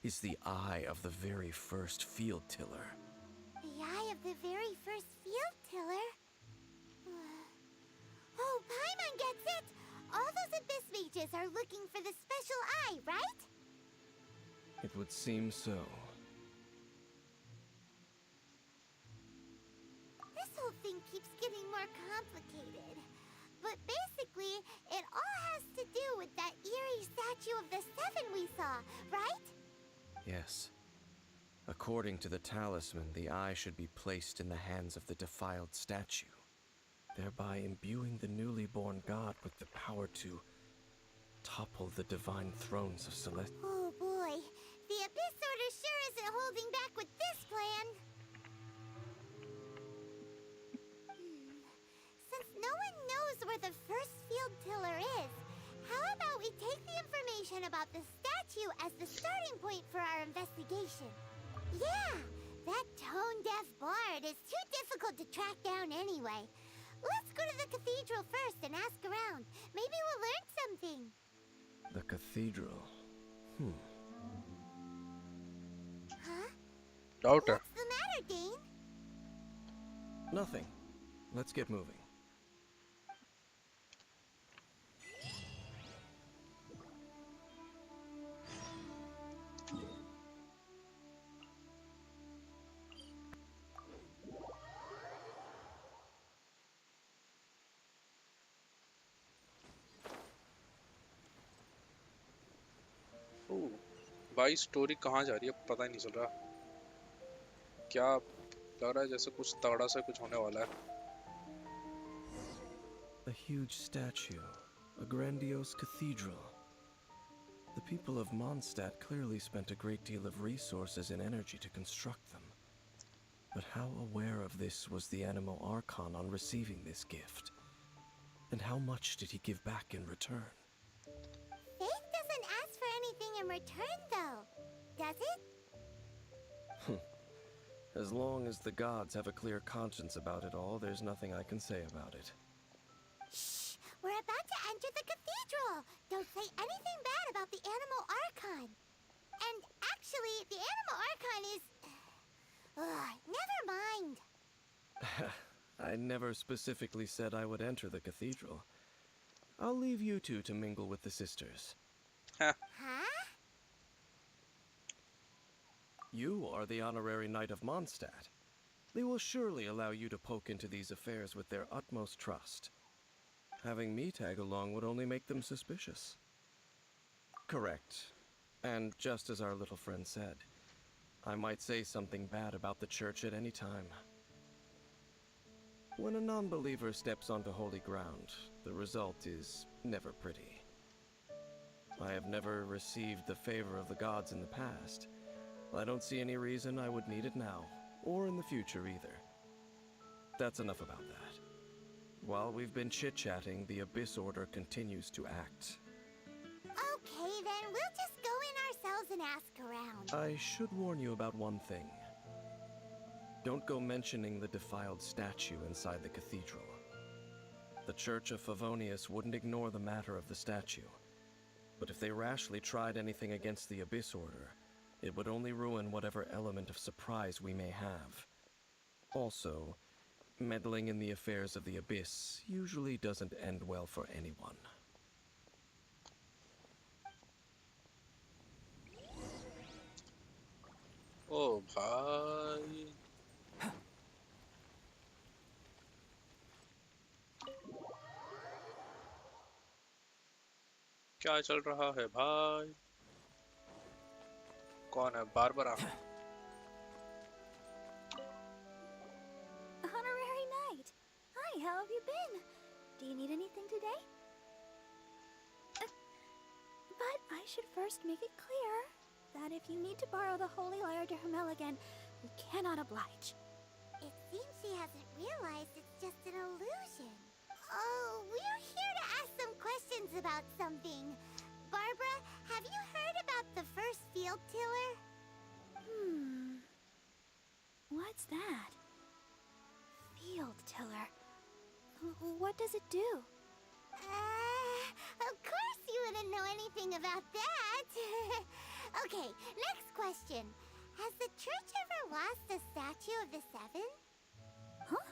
is the eye of the very first field tiller. The eye of the very first field tiller? Oh, Paimon gets it! All those Abyss mages are looking for the special eye, right? It would seem so. This whole thing keeps getting more complicated. But basically, it all has to do with that eerie statue of the Seven we saw, right? Yes. According to the talisman, the eye should be placed in the hands of the defiled statue, thereby imbuing the newly born god with the power to topple the divine thrones of Celeste. Oh boy, the Abyss Order sure isn't holding back with this plan. Since no one knows where the first field tiller is, how about we take the information about the statue as the starting point for our investigation? Yeah, that tone-deaf bard is too difficult to track down anyway. Let's go to the cathedral first and ask around. Maybe we'll learn something. The cathedral. Huh? Doubt है. What's the matter, Dane? Nothing. Let's get moving. ओह, भाई story कहाँ जा रही है पता ही नहीं चल रहा. क्या लग रहा है जैसे कुछ तगड़ा सा कुछ होने वाला है. A huge statue, a grandiose cathedral. The people of Mondstadt clearly spent a great deal of resources and energy to construct them. But how aware of this was the Animo Archon on receiving this gift? And how much did he give back in return? Faith doesn't ask for anything in return, though. Does it? As long as the gods have a clear conscience about it all, there's nothing I can say about it. Shh! We're about to enter the cathedral! Don't say anything bad about the Animo Archon. And actually, the Animo Archon is... never mind. I never specifically said I would enter the cathedral. I'll leave you two to mingle with the sisters. Huh? You are the honorary knight of Mondstadt. They will surely allow you to poke into these affairs with their utmost trust. Having me tag along would only make them suspicious. Correct. And just as our little friend said, I might say something bad about the church at any time. When a non-believer steps onto holy ground, the result is never pretty. I have never received the favor of the gods in the past. I don't see any reason I would need it now, or in the future either. That's enough about that. While we've been chit-chatting, the Abyss Order continues to act. Okay, then we'll just go in ourselves and ask around. I should warn you about one thing. Don't go mentioning the defiled statue inside the cathedral. The Church of Favonius wouldn't ignore the matter of the statue. But if they rashly tried anything against the Abyss Order, it would only ruin whatever element of surprise we may have. Also, meddling in the affairs of the Abyss usually doesn't end well for anyone. ओ भाई, क्या चल रहा है भाई? कौन है? Barbara. Honorary Knight! Hi, how have you been? Do you need anything today? But I should first make it clear that if you need to borrow the Holy Lyre to Hermel again, we cannot oblige. It seems she hasn't realized it's just an illusion. Oh, we're here to ask some questions about something. Barbara, have you heard about the first field tiller? What's that? Field tiller. What does it do? Of course you wouldn't know anything about that. Okay, next question. Has the church ever lost a statue of the Seven? Huh?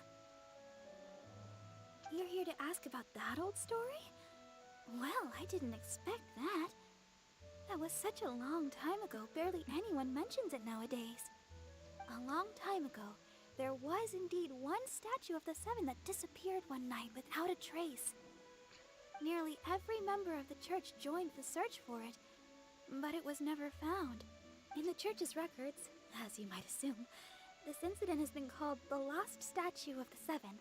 You're here to ask about that old story? Well, I didn't expect that. That was such a long time ago, barely anyone mentions it nowadays. A long time ago, there was indeed one statue of the Seven that disappeared one night without a trace. Nearly every member of the church joined the search for it, but it was never found. In the church's records, as you might assume, this incident has been called the Lost Statue of the Seven.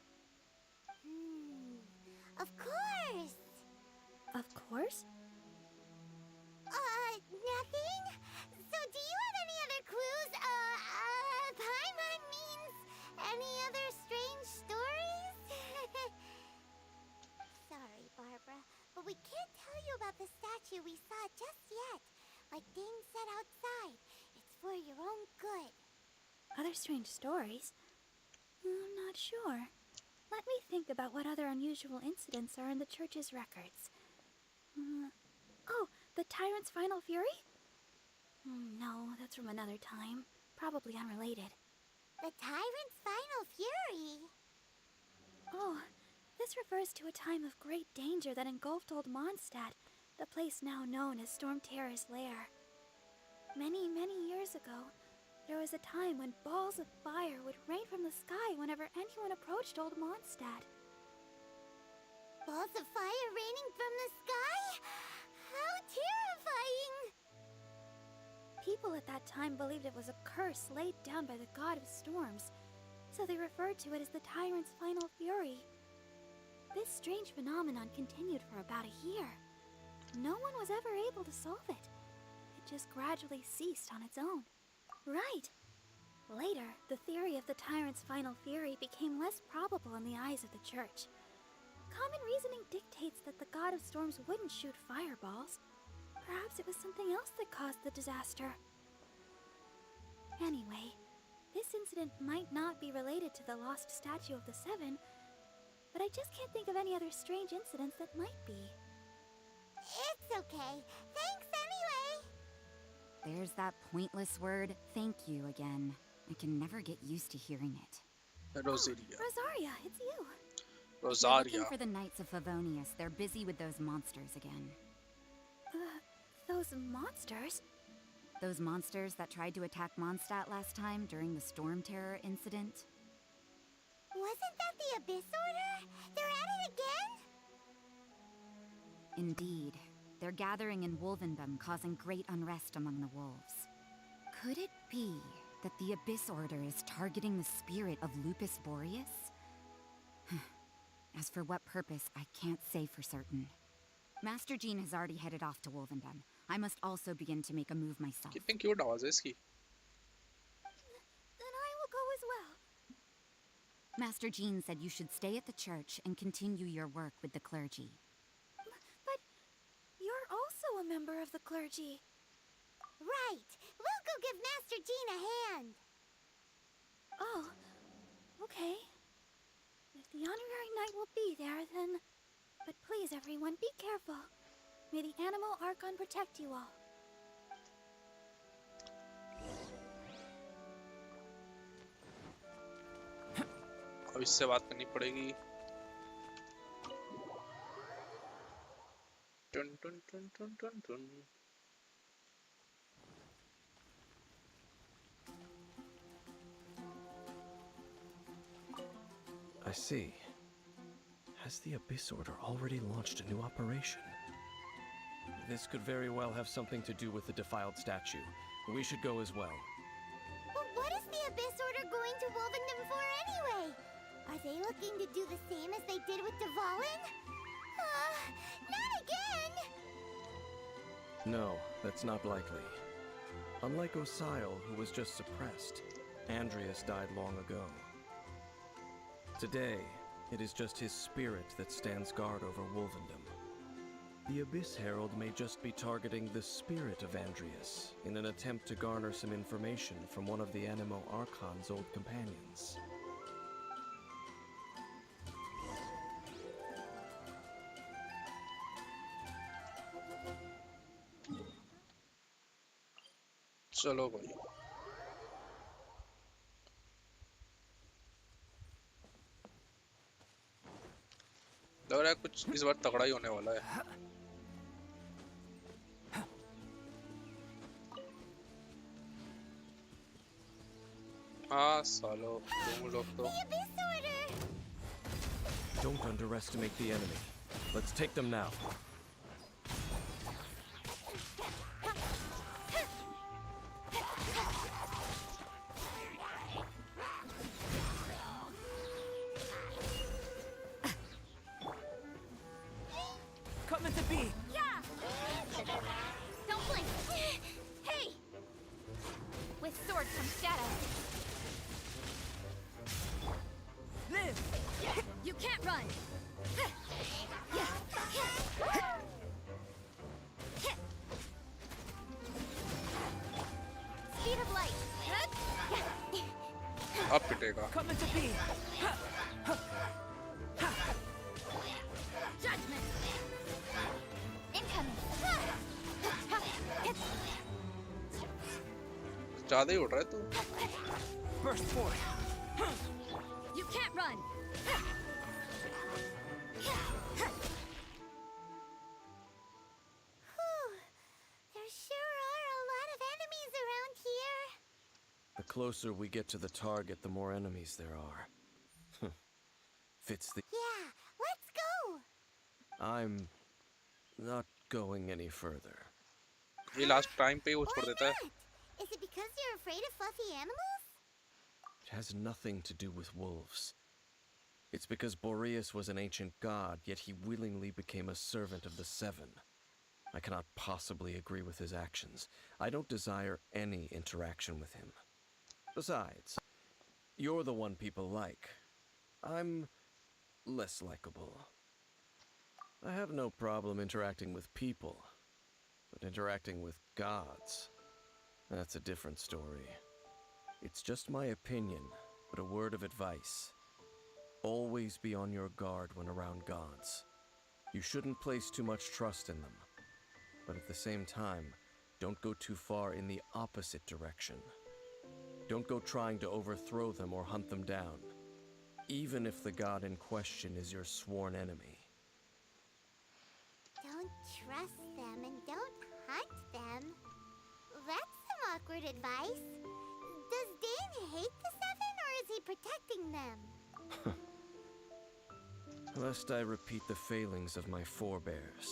Of course! Of course? Nothing? So do you have any other clues? Paimon means any other strange stories? Sorry, Barbara, but we can't tell you about the statue we saw just yet. Like Dane said outside, it's for your own good. Other strange stories? I'm not sure. Let me think about what other unusual incidents are in the church's records. Oh, the Tyrant's Final Fury? No, that's from another time. Probably unrelated. The Tyrant's Final Fury! Oh, this refers to a time of great danger that engulfed old Mondstadt, the place now known as Storm Terror's lair. Many, many years ago, there was a time when balls of fire would rain from the sky whenever anyone approached old Mondstadt. Balls of fire raining from the sky? How terrifying! People at that time believed it was a curse laid down by the god of storms, so they referred to it as the Tyrant's Final Fury. This strange phenomenon continued for about a year. No one was ever able to solve it. It just gradually ceased on its own. Right. Later, the theory of the Tyrant's Final Fury became less probable in the eyes of the Church. Common reasoning dictates that the god of storms wouldn't shoot fireballs. Perhaps it was something else that caused the disaster. Anyway, this incident might not be related to the lost statue of the Seven, but I just can't think of any other strange incidents that might be. It's okay. Thanks anyway! There's that pointless word, thank you, again. I can never get used to hearing it. Rosaria. Oh, Rosaria, it's you. You're Rosaria. looking for the Knights of Favonius. They're busy with those monsters again. Those monsters? Those monsters that tried to attack Mondstadt last time during the Storm Terror incident? Wasn't that the Abyss Order? They're at it again? Indeed. They're gathering in Wolvendom, causing great unrest among the wolves. Could it be that the Abyss Order is targeting the spirit of Lupus Boreas? As for what purpose, I can't say for certain. Master Jean has already headed off to Wolvendom. I must also begin to make a move myself. कितनी cute आवाज है इसकी. Then I will go as well. Master Jean said you should stay at the church and continue your work with the clergy. But you're also a member of the clergy. Right. We'll go give Master Jean a hand. Oh, okay. If the honorary knight will be there, then... But please, everyone, be careful. May the Animal Archon protect you all. अब इससे बात करनी पड़ेगी. टन टन टन टन टन टन. I see. Has the Abyss Order already launched a new operation? This could very well have something to do with the defiled statue. We should go as well. But what is the Abyss Order going to Wolvendom for anyway? Are they looking to do the same as they did with Dvalin? Not again! No, that's not likely. Unlike Osial, who was just suppressed, Andreas died long ago. Today, it is just his spirit that stands guard over Wolvendom. The Abyss Herald may just be targeting the spirit of Andreas in an attempt to garner some information from one of the Animo Archon's old companions. चलो भाई. लग रहा है कुछ इस बार तगड़ा ही होने वाला है. हाँ सालो तुम लोग तो. Don't underestimate the enemy. Let's take them now. Come into be! Yeah! Don't blink! Hey! With sword comes shadow. Live! You can't run! Speed of light! अब पिटेगा. Come into be! Judgment! Incoming! ज्यादा ही उड़ रहा है तू। Burst forth. You can't run! Whew. There sure are a lot of enemies around here. The closer we get to the target, the more enemies there are. Fits the... Yeah, let's go. I'm not going any further. ये last time पे ही वो छोड़ Why देता है। not? Is it because you're afraid of fluffy animals? It has nothing to do with wolves. It's because Boreas was an ancient god, yet he willingly became a servant of the Seven. I cannot possibly agree with his actions. I don't desire any interaction with him. Besides, you're the one people like. I'm less likable. I have no problem interacting with people, but interacting with gods, that's a different story. It's just my opinion, but a word of advice. Always be on your guard when around gods. You shouldn't place too much trust in them, but at the same time, don't go too far in the opposite direction. Don't go trying to overthrow them or hunt them down, even if the god in question is your sworn enemy. Don't trust them and don't hunt them. That's some awkward advice. Does Dane hate the Seven or is he protecting them? Lest I repeat the failings of my forebears,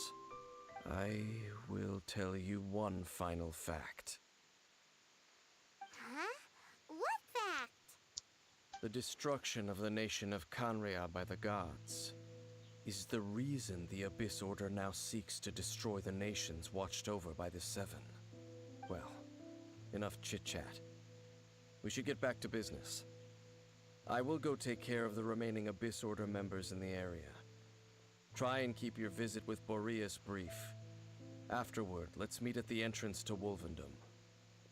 I will tell you one final fact. Huh? What fact? The destruction of the nation of Kanria by the gods is the reason the Abyss Order now seeks to destroy the nations watched over by the Seven. Well, enough chit-chat. We should get back to business. I will go take care of the remaining Abyss Order members in the area. Try and keep your visit with Boreas brief. Afterward, let's meet at the entrance to Wolvendom.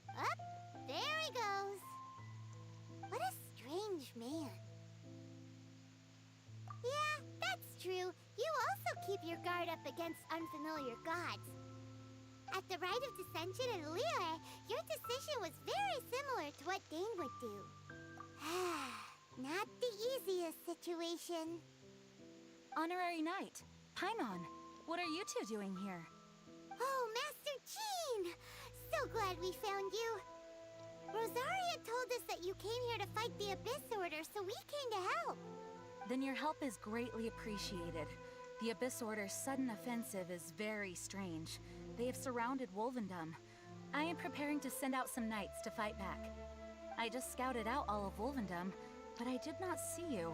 Up, there he goes. What a strange man. Yeah, that's true. You also keep your guard up against unfamiliar gods. At the rite of dissension in Liyue, your decision was very similar to what Dane would do. Not the easiest situation. Honorary Knight, Paimon, what are you two doing here? Oh, Master Jean! So glad we found you. Rosaria told us that you came here to fight the Abyss Order, so we came to help. Then your help is greatly appreciated. The Abyss Order's sudden offensive is very strange. They have surrounded Wolvendom. I am preparing to send out some knights to fight back. I just scouted out all of Wolvendom, but I did not see you.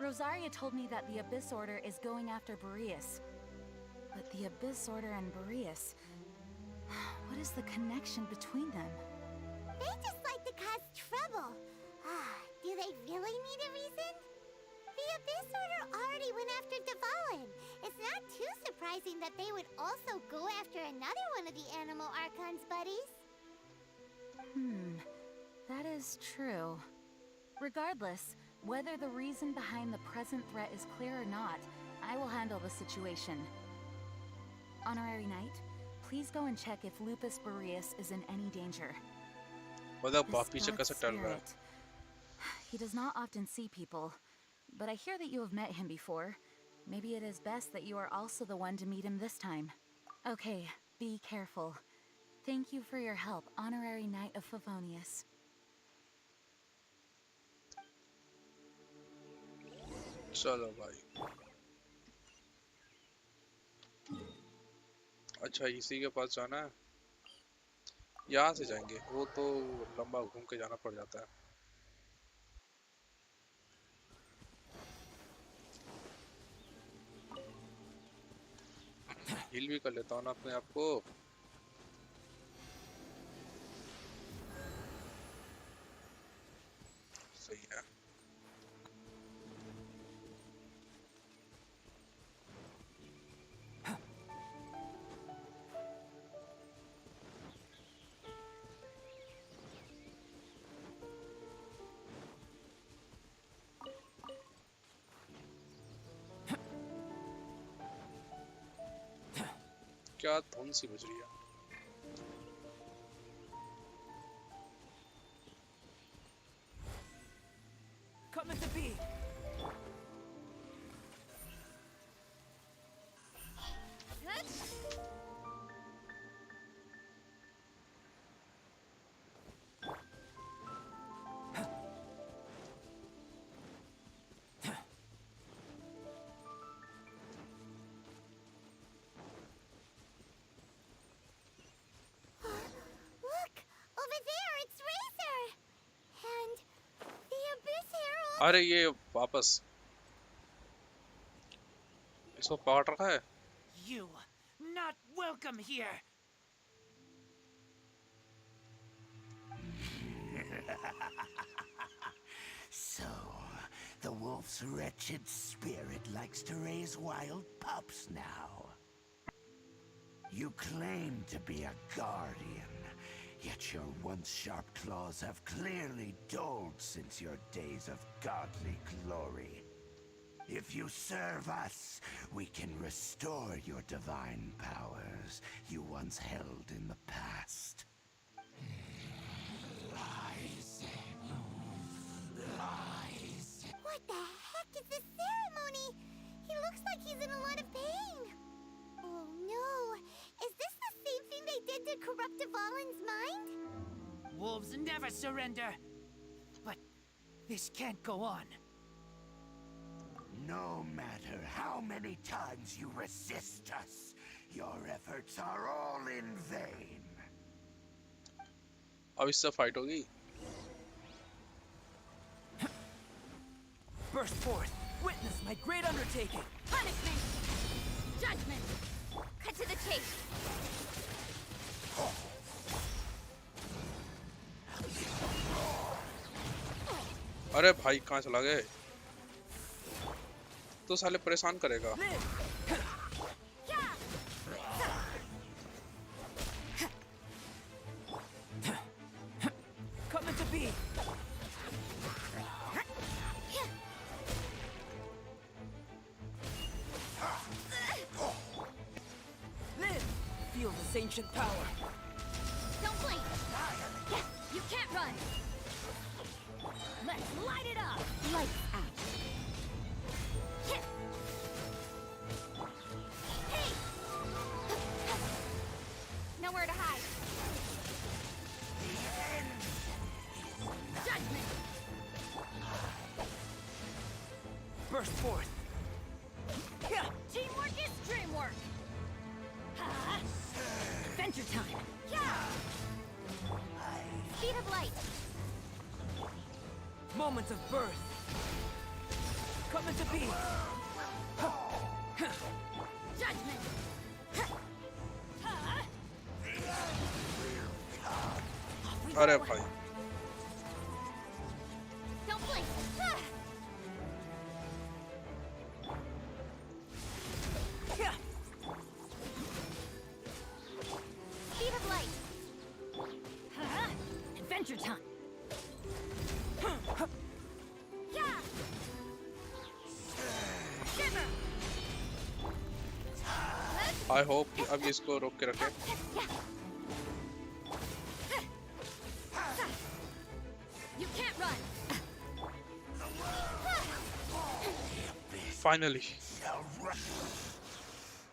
Rosaria told me that the Abyss Order is going after Boreas. But the Abyss Order and Boreas... What is the connection between them? They just like to cause trouble. Do they really need a reason? The Abyss Order already went after Dvalin. It's not too surprising that they would also go after another one of the Animal Archon's buddies. That is true. Regardless, whether the reason behind the present threat is clear or not, I will handle the situation. Honorary Knight, please go and check if Lupus Boreas is in any danger. मतलब This पीछे dark कैसे टल रहा है? spirit. He does not often see people, but I hear that you have met him before. Maybe it is best that you are also the one to meet him this time. Okay, be careful. Thank you for your help, Honorary Knight of Favonius. चलो भाई। अच्छा इसी के पास जाना है। यहाँ से जाएंगे, वो तो लंबा घूम के जाना पड़ जाता है। हील भी कर लेता हूँ ना अपने आप को। सही है। क्या धुन सी बज रही है। Coming to be. Look! Over there, it's Razor! And the Abyss Herald! अरे ये वापस इसको पकड़ रखा है. You not welcome here. So, the wolf's wretched spirit likes to raise wild pups now. You claim to be a guardian, yet your once sharp claws have clearly dulled since your days of godly glory. If you serve us, we can restore your divine powers you once held in the past. Lies. Lies. What the heck is this ceremony? He looks like he's in a lot of pain. Oh no! Is this the same thing they did to corrupt Dvalin's mind? Wolves never surrender. But this can't go on. No matter how many times you resist us, your efforts are all in vain. अब इससे fight होगी. Burst forth. Witness my great undertaking. Punishment! Judgment! Cut to the chase! अरे भाई कहाँ चला गए? तो साले परेशान करेगा. Coming to be. Live. Feel this ancient power. Don't blink! Yes, you can't run! Let's light it up! Lights out. Hit! Hey! Nowhere to hide. Judgment! Burst forth. Teamwork is dreamwork! Adventure time! Speed of light! Moment of birth. Coming to be. Judgment! अरे भाई. Don't blink! Speed of light! Adventure time! Yeah! Shiver! I hope कि अब इसको रोक के रखे. You can't run! Finally.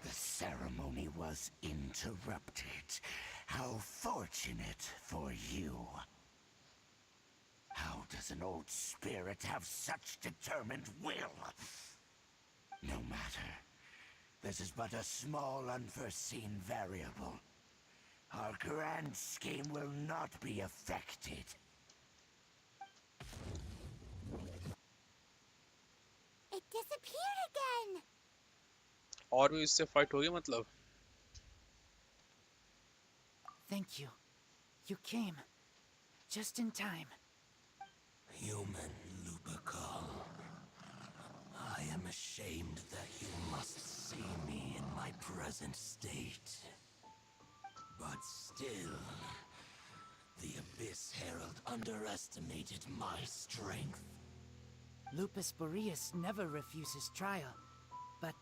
The ceremony was interrupted. How fortunate for you. How does an old spirit have such determined will? No matter. This is but a small unforeseen variable. Our grand scheme will not be affected. It disappeared again! और भी इससे fight होगी मतलब. Thank you. You came. Just in time. Human Lupercal. I am ashamed that you must see me in my present state. But still, the Abyss Herald underestimated my strength. Lupus Boreas never refuses trial, but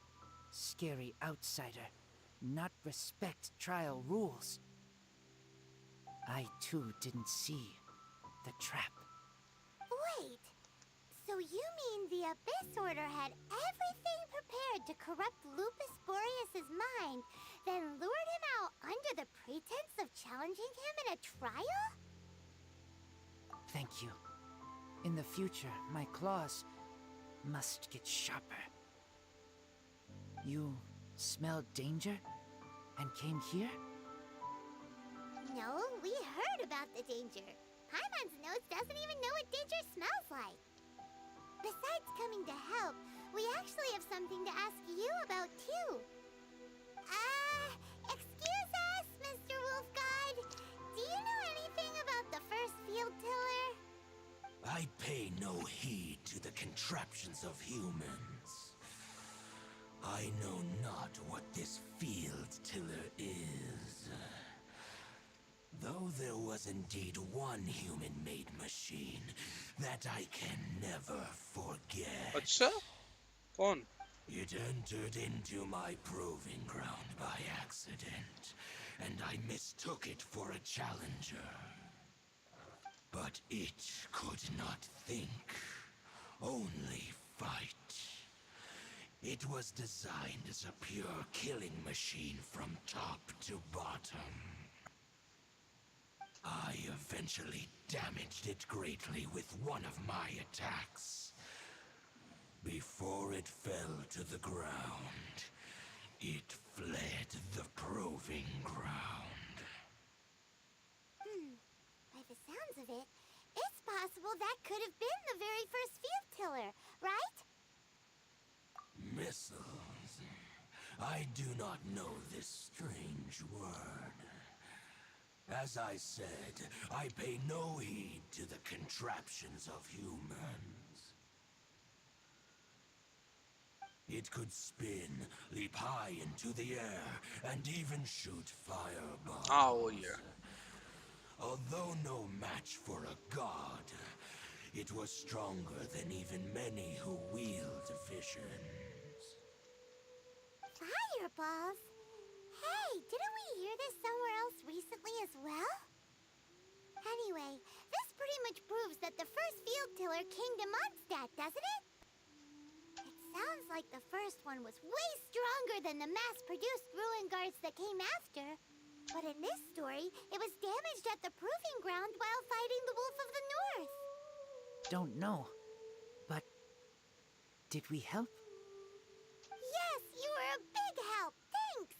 scary outsider, not respect trial rules. I too didn't see the trap. Wait! So you mean the Abyss Order had everything prepared to corrupt Lupus Boreas's mind, then lured him out under the pretense of challenging him in a trial? Thank you. In the future, my claws must get sharper. You smelled danger and came here? No, we heard about the danger. Paimon's nose doesn't even know what danger smells like. Besides coming to help, we actually have something to ask you about too. Excuse us, Mr. Wolf God. Do you know anything about the first field tiller? I pay no heed to the contraptions of humans. I know not what this field tiller is. Though there was indeed one human-made machine that I can never forget. अच्छा कौन? It entered into my proving ground by accident, and I mistook it for a challenger. But it could not think, only fight. It was designed as a pure killing machine from top to bottom. I eventually damaged it greatly with one of my attacks. Before it fell to the ground, it fled the proving ground. By the sounds of it, it's possible that could have been the very first field tiller, right? Missiles. I do not know this strange word. As I said, I pay no heed to the contraptions of humans. It could spin, leap high into the air, and even shoot fireballs. Oh yeah. Although no match for a god, it was stronger than even many who wield visions. Fireballs? Hey, didn't we hear this somewhere else recently as well? Anyway, this pretty much proves that the first field tiller came to Mondstadt, doesn't it? It sounds like the first one was way stronger than the mass-produced ruin guards that came after. But in this story, it was damaged at the proving ground while fighting the Wolf of the North. Don't know. But did we help? Yes, you were a big help. Thanks.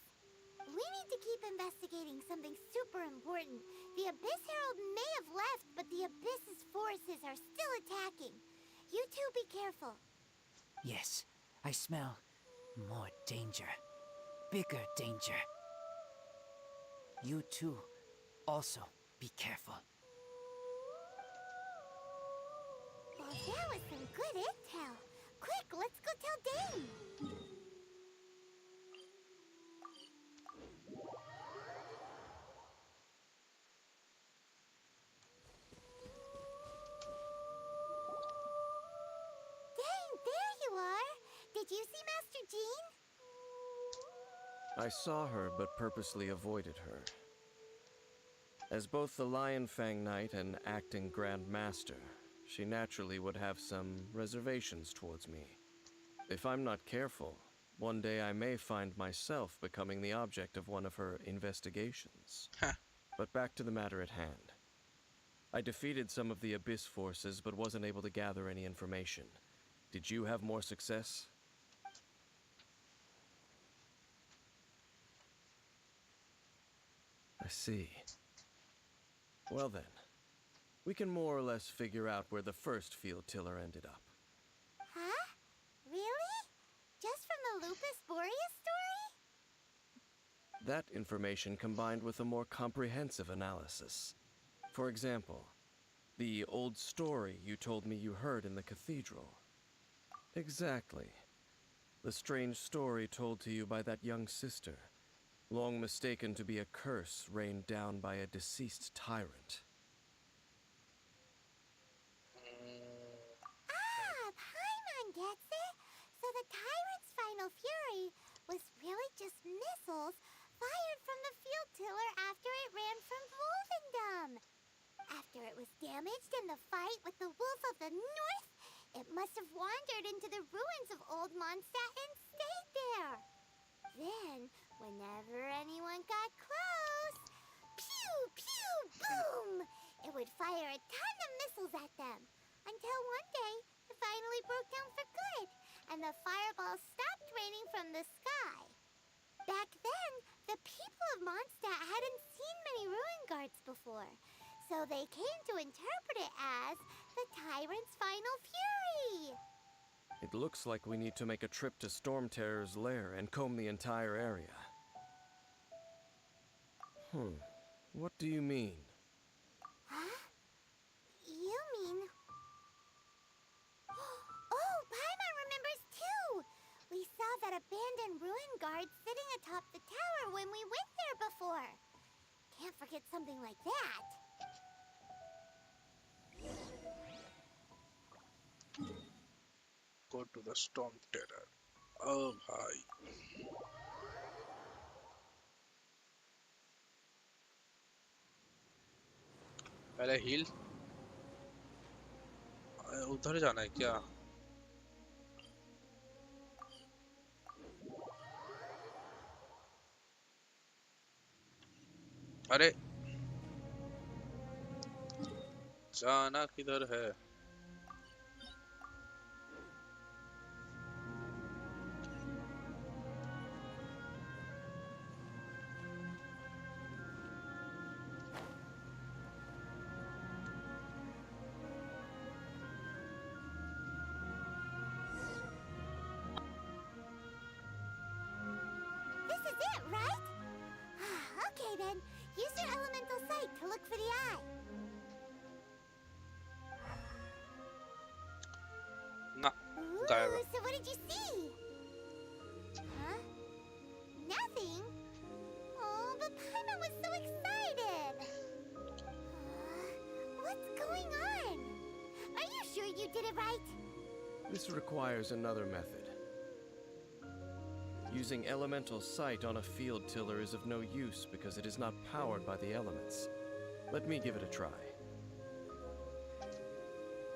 We need to keep investigating something super important. The Abyss Herald may have left, but the Abyss's forces are still attacking. You two be careful. Yes, I smell more danger. Bigger danger. You too, also be careful. Well, that was some good intel. Quick, let's go tell Dane. Dane, there you are. Did you see Master Jean? I saw her, but purposely avoided her. As both the Lion Fang Knight and acting Grand Master, she naturally would have some reservations towards me. If I'm not careful, one day I may find myself becoming the object of one of her investigations. But back to the matter at hand. I defeated some of the Abyss forces, but wasn't able to gather any information. Did you have more success? I see. Well then, we can more or less figure out where the first field tiller ended up. Huh? Really? Just from the Lupus Boreas story? That information combined with a more comprehensive analysis. For example, the old story you told me you heard in the cathedral. Exactly. The strange story told to you by that young sister, long mistaken to be a curse rained down by a deceased tyrant. Paimon gets it. So the tyrant's final fury was really just missiles fired from the field tiller after it ran from Wolvendom. After it was damaged in the fight with the Wolf of the North, it must must have wandered into the ruins of Old Mondstadt and stayed there. Then, whenever anyone got close, pew, pew, boom! It would fire a ton of missiles at them. Until one day, it finally broke down for good, and the fireballs stopped raining from the sky. Back then, the people of Mondstadt hadn't seen many ruin guards before, so they came to interpret it as the tyrant's final fury. It looks like we need to make a trip to Storm Terror's lair and comb the entire area. What do you mean? Huh? You mean... Oh, Paimon remembers too! We saw that abandoned ruin guard sitting atop the tower when we went there before. Can't forget something like that. Go to the Storm Terror. Oh भाई. पहले heal. उधर जाना है क्या? अरे जाना किधर है? This is it, right? Okay then, use your elemental sight to look for the eye. ना गायब. So what did you see? Huh? Nothing? Oh, but Paimon was so excited. What's going on? Are you sure you did it right? This requires another method. Using elemental sight on a field tiller is of no use because it is not powered by the elements. Let me give it a try.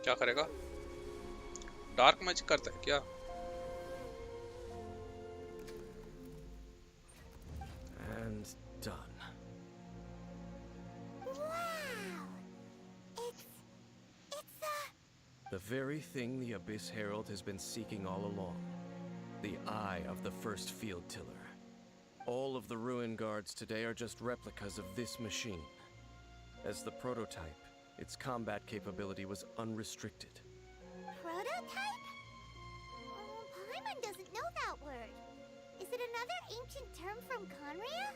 क्या करेगा? Dark magic करता है क्या? And done. Wow! It's The very thing the Abyss Herald has been seeking all along. The eye of the first field tiller. All of the ruin guards today are just replicas of this machine. As the prototype, its combat capability was unrestricted. prototype? Oh, Paimon doesn't know that word. Is it another ancient term from Conria?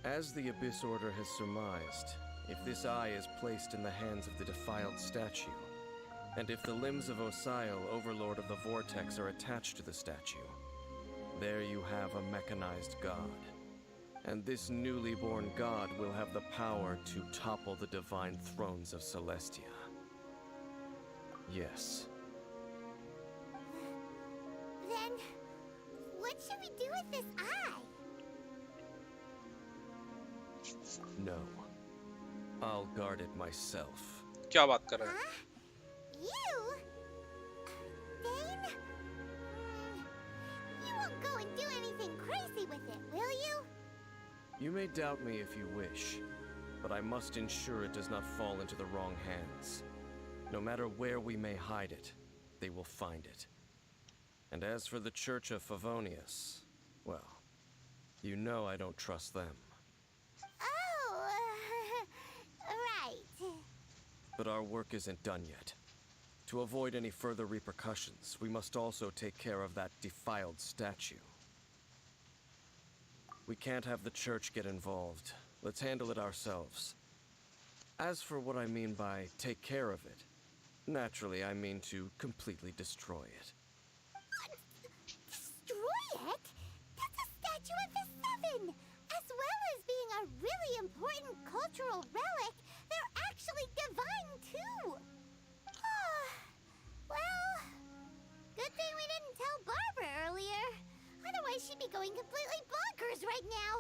As the Abyss Order has surmised, if this eye is placed in the hands of the defiled statue, and if the limbs of Osiel, Overlord of the Vortex, are attached to the statue, there you have a mechanized god. And this newly born god will have the power to topple the divine thrones of Celestia. Yes. Then, what should we do with this eye? No. I'll guard it myself. क्या बात कर रहा है? Huh? You? Dane? You won't go and do anything crazy with it, will you? You may doubt me if you wish, but I must ensure it does not fall into the wrong hands. No matter where we may hide it, they will find it. And as for the Church of Favonius, well, you know I don't trust them. Oh, right. But our work isn't done yet. To avoid any further repercussions, we must also take care of that defiled statue. We can't have the church get involved. Let's handle it ourselves. As for what I mean by take care of it, naturally I mean to completely destroy it. Destroy it? That's a statue of the Seven! As well as being a really important cultural relic, they're actually divine too! Well, good thing we didn't tell Barbara earlier. Otherwise she'd be going completely bonkers right now!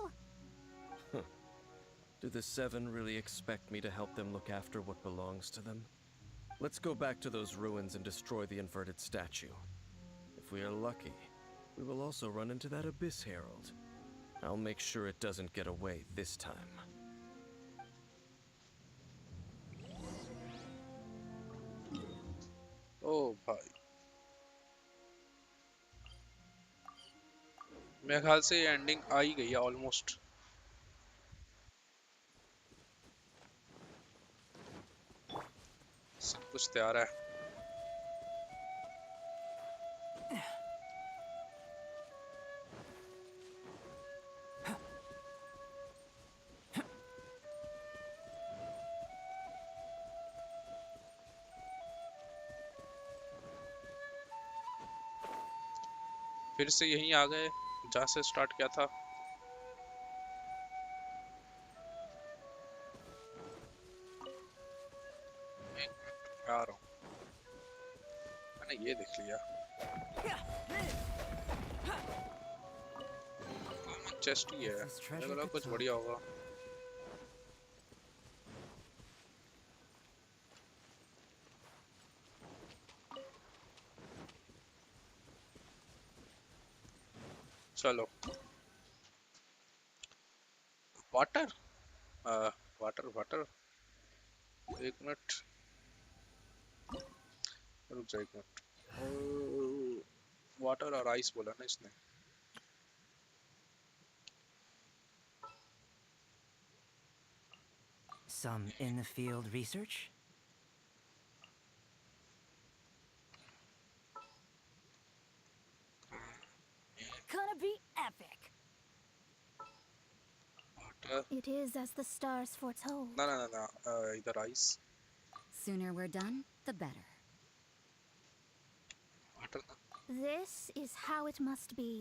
Do the Seven really expect me to help them look after what belongs to them? Let's go back to those ruins and destroy the inverted statue. If we are lucky, we will also run into that Abyss Herald. I'll make sure it doesn't get away this time. ओ भाई, मेरे ख्याल से ये ending आ ही गई है almost. सब कुछ तैयार है। फिर से यहीं आ गए जहाँ से स्टार्ट किया था। आ रहा हूँ, मैंने ये देख लिया। कॉमन चेस्ट ही है, मुझे लगा कुछ बढ़िया होगा। चलो वाटर, वाटर वाटर, एक मिनट रुक जा, एक मिनट। वाटर और आइस बोला ना इसने। Some in-the-field research? Gonna be epic. Water, It is as the stars foretold. ना ना ना ना, इधर ice. Sooner we're done, the better. Water ना, This is how it must be.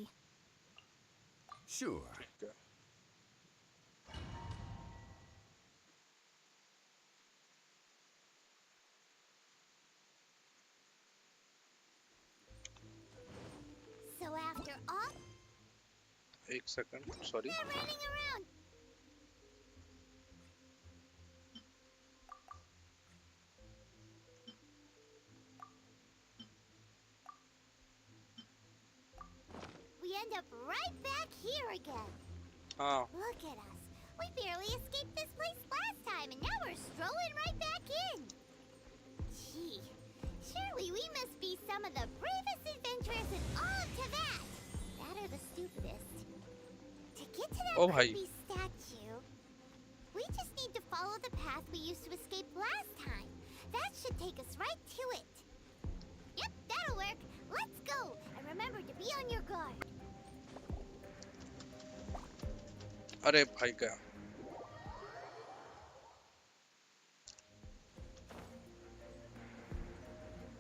Sure. ठीक है। So after all, एक second, sorry. they're running around. We end up right back here again. हाँ, Look at us. We barely escaped this place last time, and now we're strolling right back in. Gee, surely we must be some of the bravest adventurers in all of Teyvat. That or the stupidest. To get to that Oh, bhai. creepy statue, we just need to follow the path we used to escape last time. That should take us right to it. Yep, that'll work. Let's go, and remember to be on your guard. अरे भाई क्या,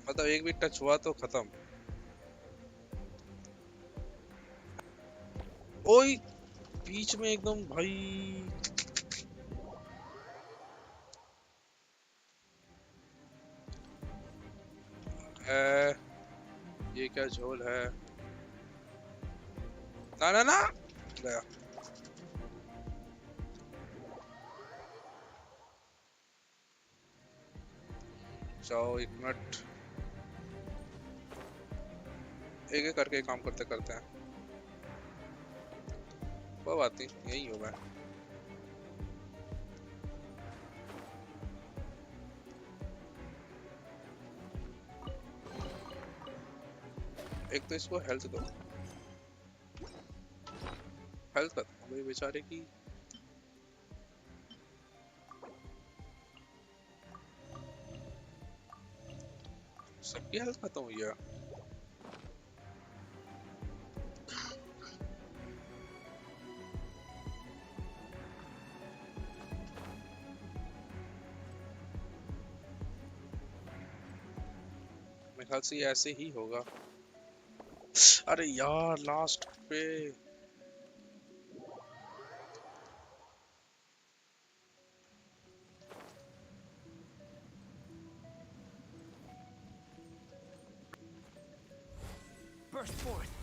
मतलब एक भी touch हुआ तो खत्म। ओए बीच में एकदम भाई। ये क्या झोल है? ना ना ना, गया। जाओ, एक मिनट, एक एक करके काम करते करते हैं। कोई बात नहीं, यही होगा। एक तो इसको हेल्थ दो, हेल्थ खत्म हो गई बेचारे की। सबकी हेल्थ खत्म हुई है। मेरे ख्याल से ये ऐसे ही होगा। अरे यार लास्ट पे Burst forth.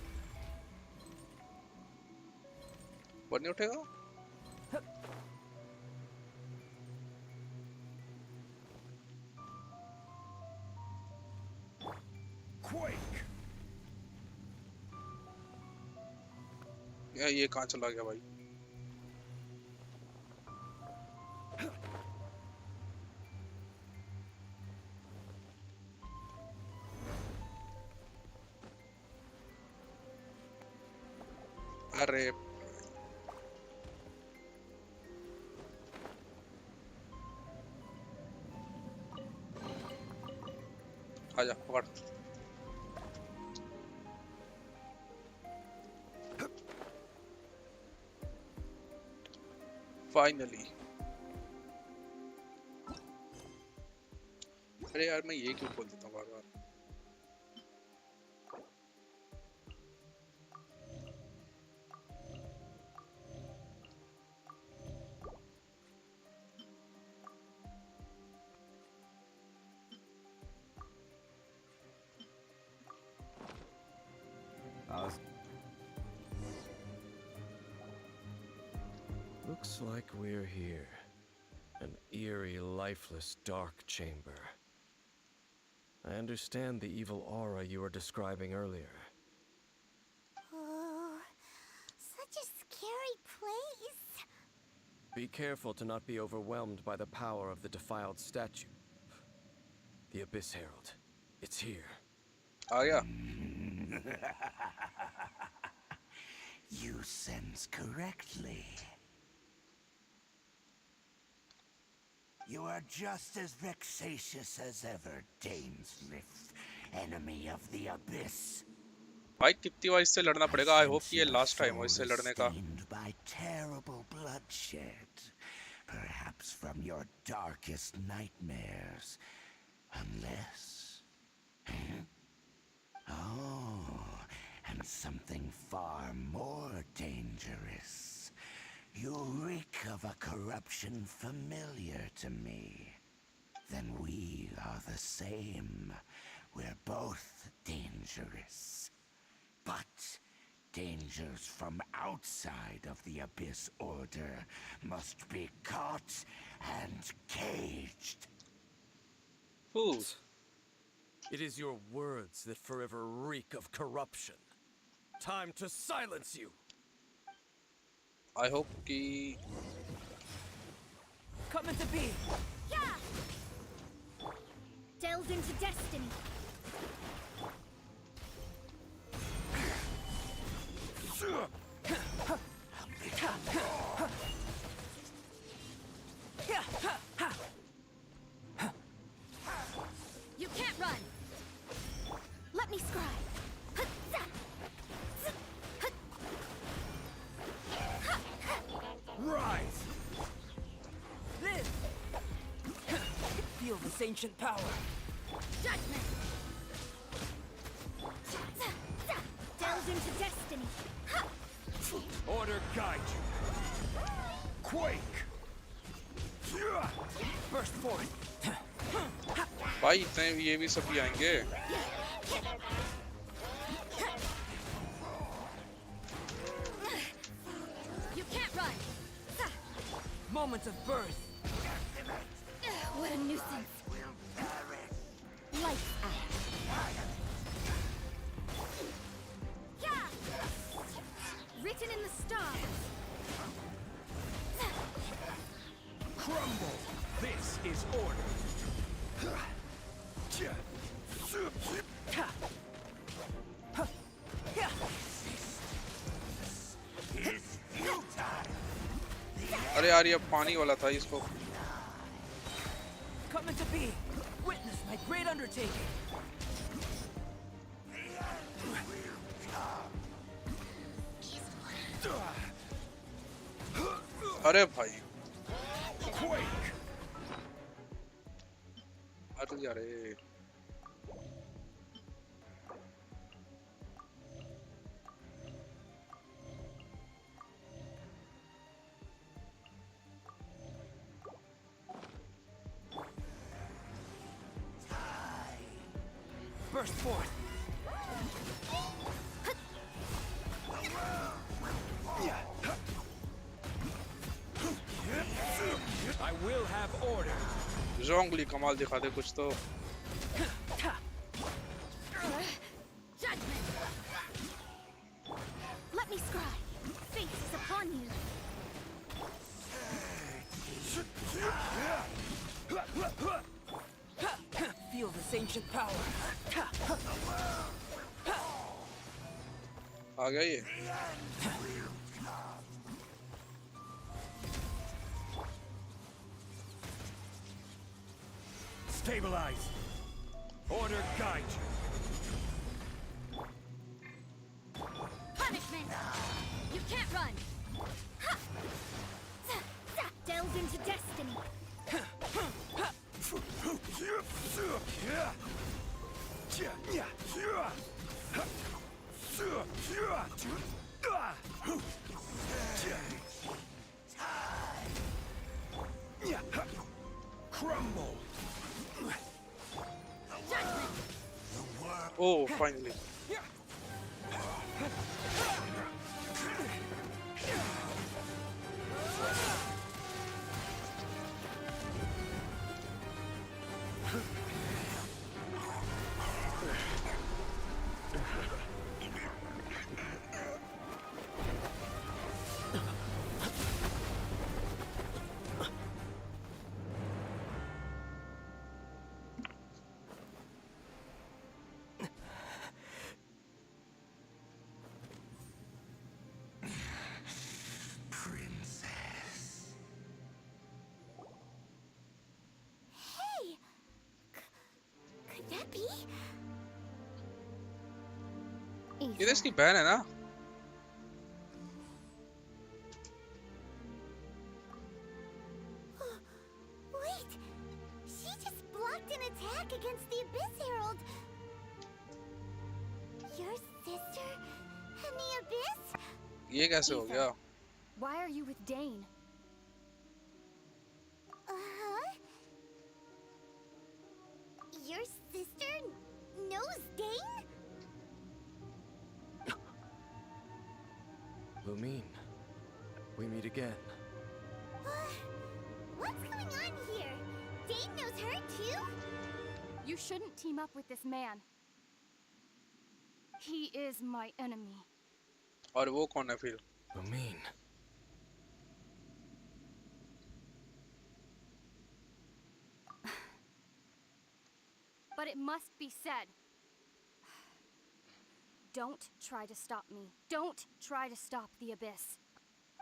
ऊपर नहीं उठेगा। ये कहाँ चला गया भाई? अरे आजा पकड़। फाइनली। अरे यार मैं ये क्यों खोल देता हूँ बार बार? Looks like we're here. An eerie, lifeless, dark chamber. I understand the evil aura you were describing earlier. Oh, such a scary place. Be careful to not be overwhelmed by the power of the defiled statue. The Abyss Herald. It's here. आ गया। You sense correctly. You are just as vexatious as ever, Dainsliff, enemy of the Abyss. भाई कितनी बार इससे लड़ना पड़ेगा? I hope कि ये last time हो इससे लड़ने का। Stained by terrible bloodshed, perhaps from your darkest nightmares, unless. Oh, and something far more dangerous. You reek of a corruption familiar to me. Then we are the same. We're both dangerous. But dangers from outside of the Abyss Order must be caught and caged. Ooh. It is your words that forever reek of corruption. Time to silence you! I hope कि Coming to be! Yeah! Delved into destiny. You can't run. Let me scribe. Rise! Live! Feel this ancient power. Judgment. Delved into destiny. Order guide you. Quake! Burst forth. भाई इतने ये भी सब भी आएंगे। You can't run. Moment of birth. What a nuisance. Lights out. Yeah! Written in the stars. Crumble. This is order. अरे यार ये पानी वाला था इसको। Coming to be. Witness my great undertaking. अरे भाई। अरे यार Burst forth. I will have order. जोंगली कमाल दिखा दे कुछ तो। ancient power. आ गया ये। Stabilize. Order guide you. Punishment! You can't run! Ha! Delve into destiny! Crumble. Oh, finally. Hey! Could that be? ये तो इसकी बहन है ना? Wait! She just blocked an attack against the Abyss Herald! Your sister and the Abyss? ये कैसे हो गया? Why are you with Dane? Uh-huh. Your sister knows Dane? Lumine, we meet again. What's going on here? Dane knows her too? You shouldn't team up with this man. He is my enemy. और वो कौन है फिर? Lumine. But it must be said. Don't try to stop me. Don't try to stop the Abyss.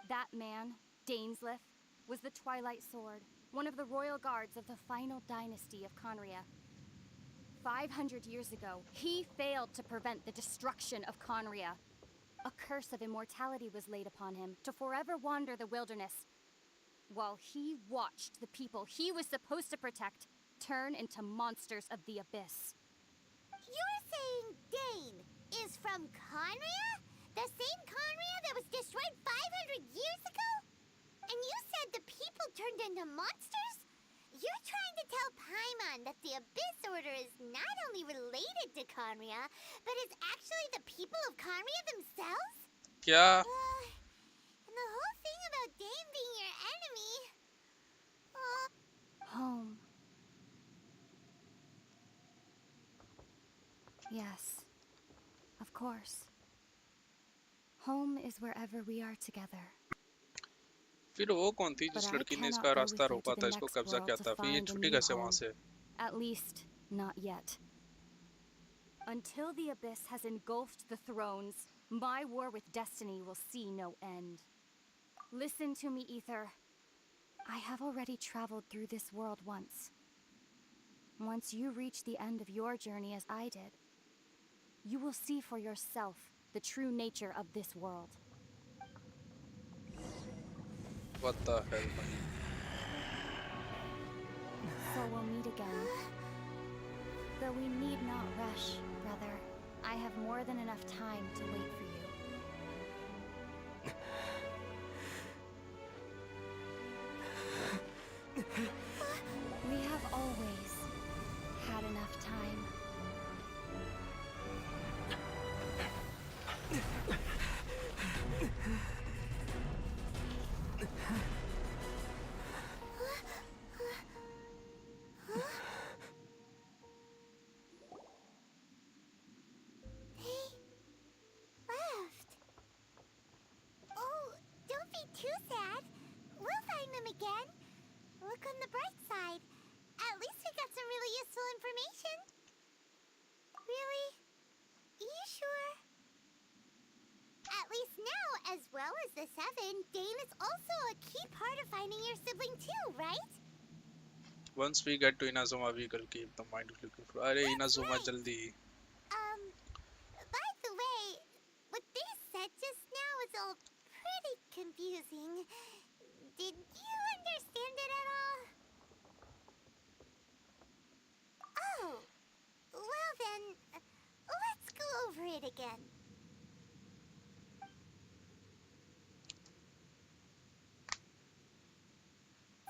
That man, Dainsleif, was the Twilight Sword, one of the royal guards of the final dynasty of Conria. 500 years ago, he failed to prevent the destruction of Conria. A curse of immortality was laid upon him to forever wander the wilderness, while he watched the people he was supposed to protect turn into monsters of the Abyss. You're saying Dane is from Conria? The same Conria that was destroyed 500 years ago? And you said the people turned into monsters? You're trying to tell Paimon that the Abyss Order is not only related to Conria, but is actually the people of Conria themselves? क्या? And the whole thing about Dane being your enemy... Home. Yes, of course. Home is wherever we are together. फिर वो कौन थी जिस But I लड़की ने cannot इसका go रास्ता with you रोका to था, the इसको next कब्जा world किया to था? फिर ये find a छुट्टी new कैसे वहां home. से? At least, not yet. Until the Abyss has engulfed the thrones, my war with destiny will see no end. Listen to me, Ether. I have already traveled through this world once. Once you reach the end of your journey as I did, you will see for yourself the true nature of this world. What the hell, man? So we'll meet again. Though we need not rush, brother. I have more than enough time to wait for you. We have always had enough time. Left. Oh, don't be too sad. We'll find them again. Look on the bright side. At least we got some really useful information. be part of finding your sibling too, right? Once we get to Inazuma, we will keep the mind looking for. अरे That's Inazuma right. जल्दी. By the way, what they said just now is all pretty confusing. Did you understand it at all? Oh, well then, let's go over it again.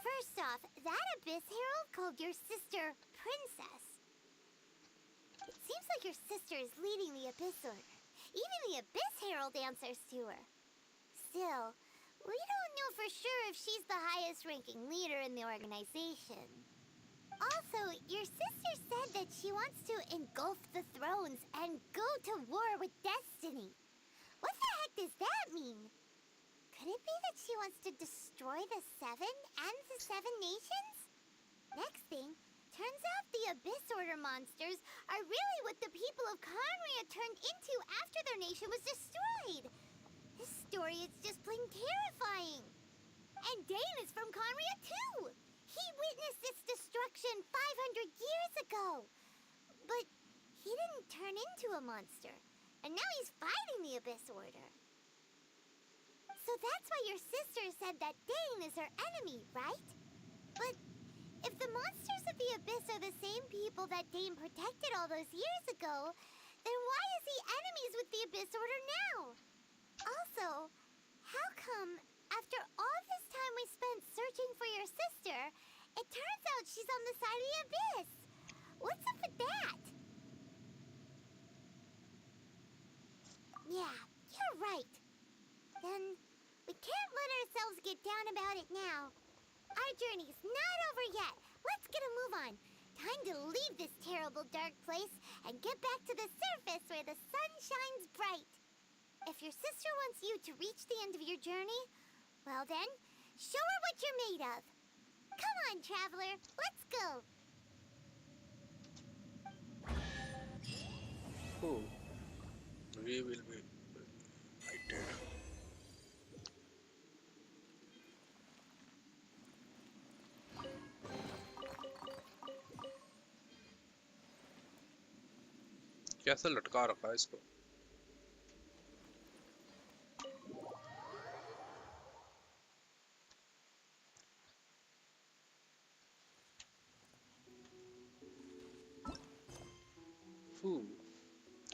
First off, that Abyss Herald called your sister Princess. It seems like your sister is leading the Abyss Order. Even the Abyss Herald answers to her. Still, we don't know for sure if she's the highest ranking leader in the organization. Also, your sister said that she wants to engulf the thrones and go to war with Destiny. What the heck does that mean? Could it be that she wants to destroy the Seven and the Seven Nations? Next thing, turns out the Abyss Order monsters are really what the people of Conria turned into after their nation was destroyed. This story is just plain terrifying. And Dane is from Conria too. He witnessed its destruction 500 years ago. But he didn't turn into a monster. And now he's fighting the Abyss Order. So that's why your sister said that Dane is her enemy, right? But if the monsters of the Abyss are the same people that Dane protected all those years ago, then why is he enemies with the Abyss Order now? Also, how come, after all this time we spent searching for your sister, it turns out she's on the side of the Abyss? What's up with that? Yeah, you're right. Then we can't let ourselves get down about it now. Our journey's not over yet. Let's get a move on. Time to leave this terrible dark place and get back to the surface where the sun shines bright. If your sister wants you to reach the end of your journey, well then, show her what you're made of. Come on, traveler, let's go. Oh, we will be united. कैसे लटका रखा है इसको? फू,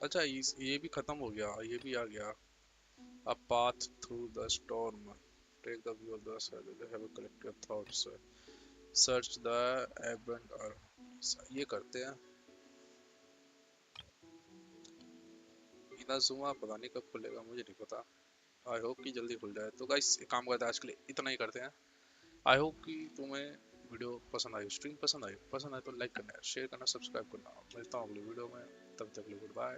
अच्छा ये भी खत्म हो गया, ये भी आ गया. A path through the storm. Take the view of the side. Have a collect your thoughts. Search the abandoned earth. ये करते हैं. इनाजुमा पता नहीं कब खुलेगा, मुझे नहीं पता. आई होप कि जल्दी खुल जाए. तो गाइस एक काम करते हैं, आज के लिए इतना ही करते हैं. आई होप कि तुम्हें वीडियो पसंद आई, स्ट्रीम पसंद आई तो लाइक करना, शेयर करना, सब्सक्राइब करना. मिलता हूँ अगली वीडियो में. तब तक के लिए गुड बाय.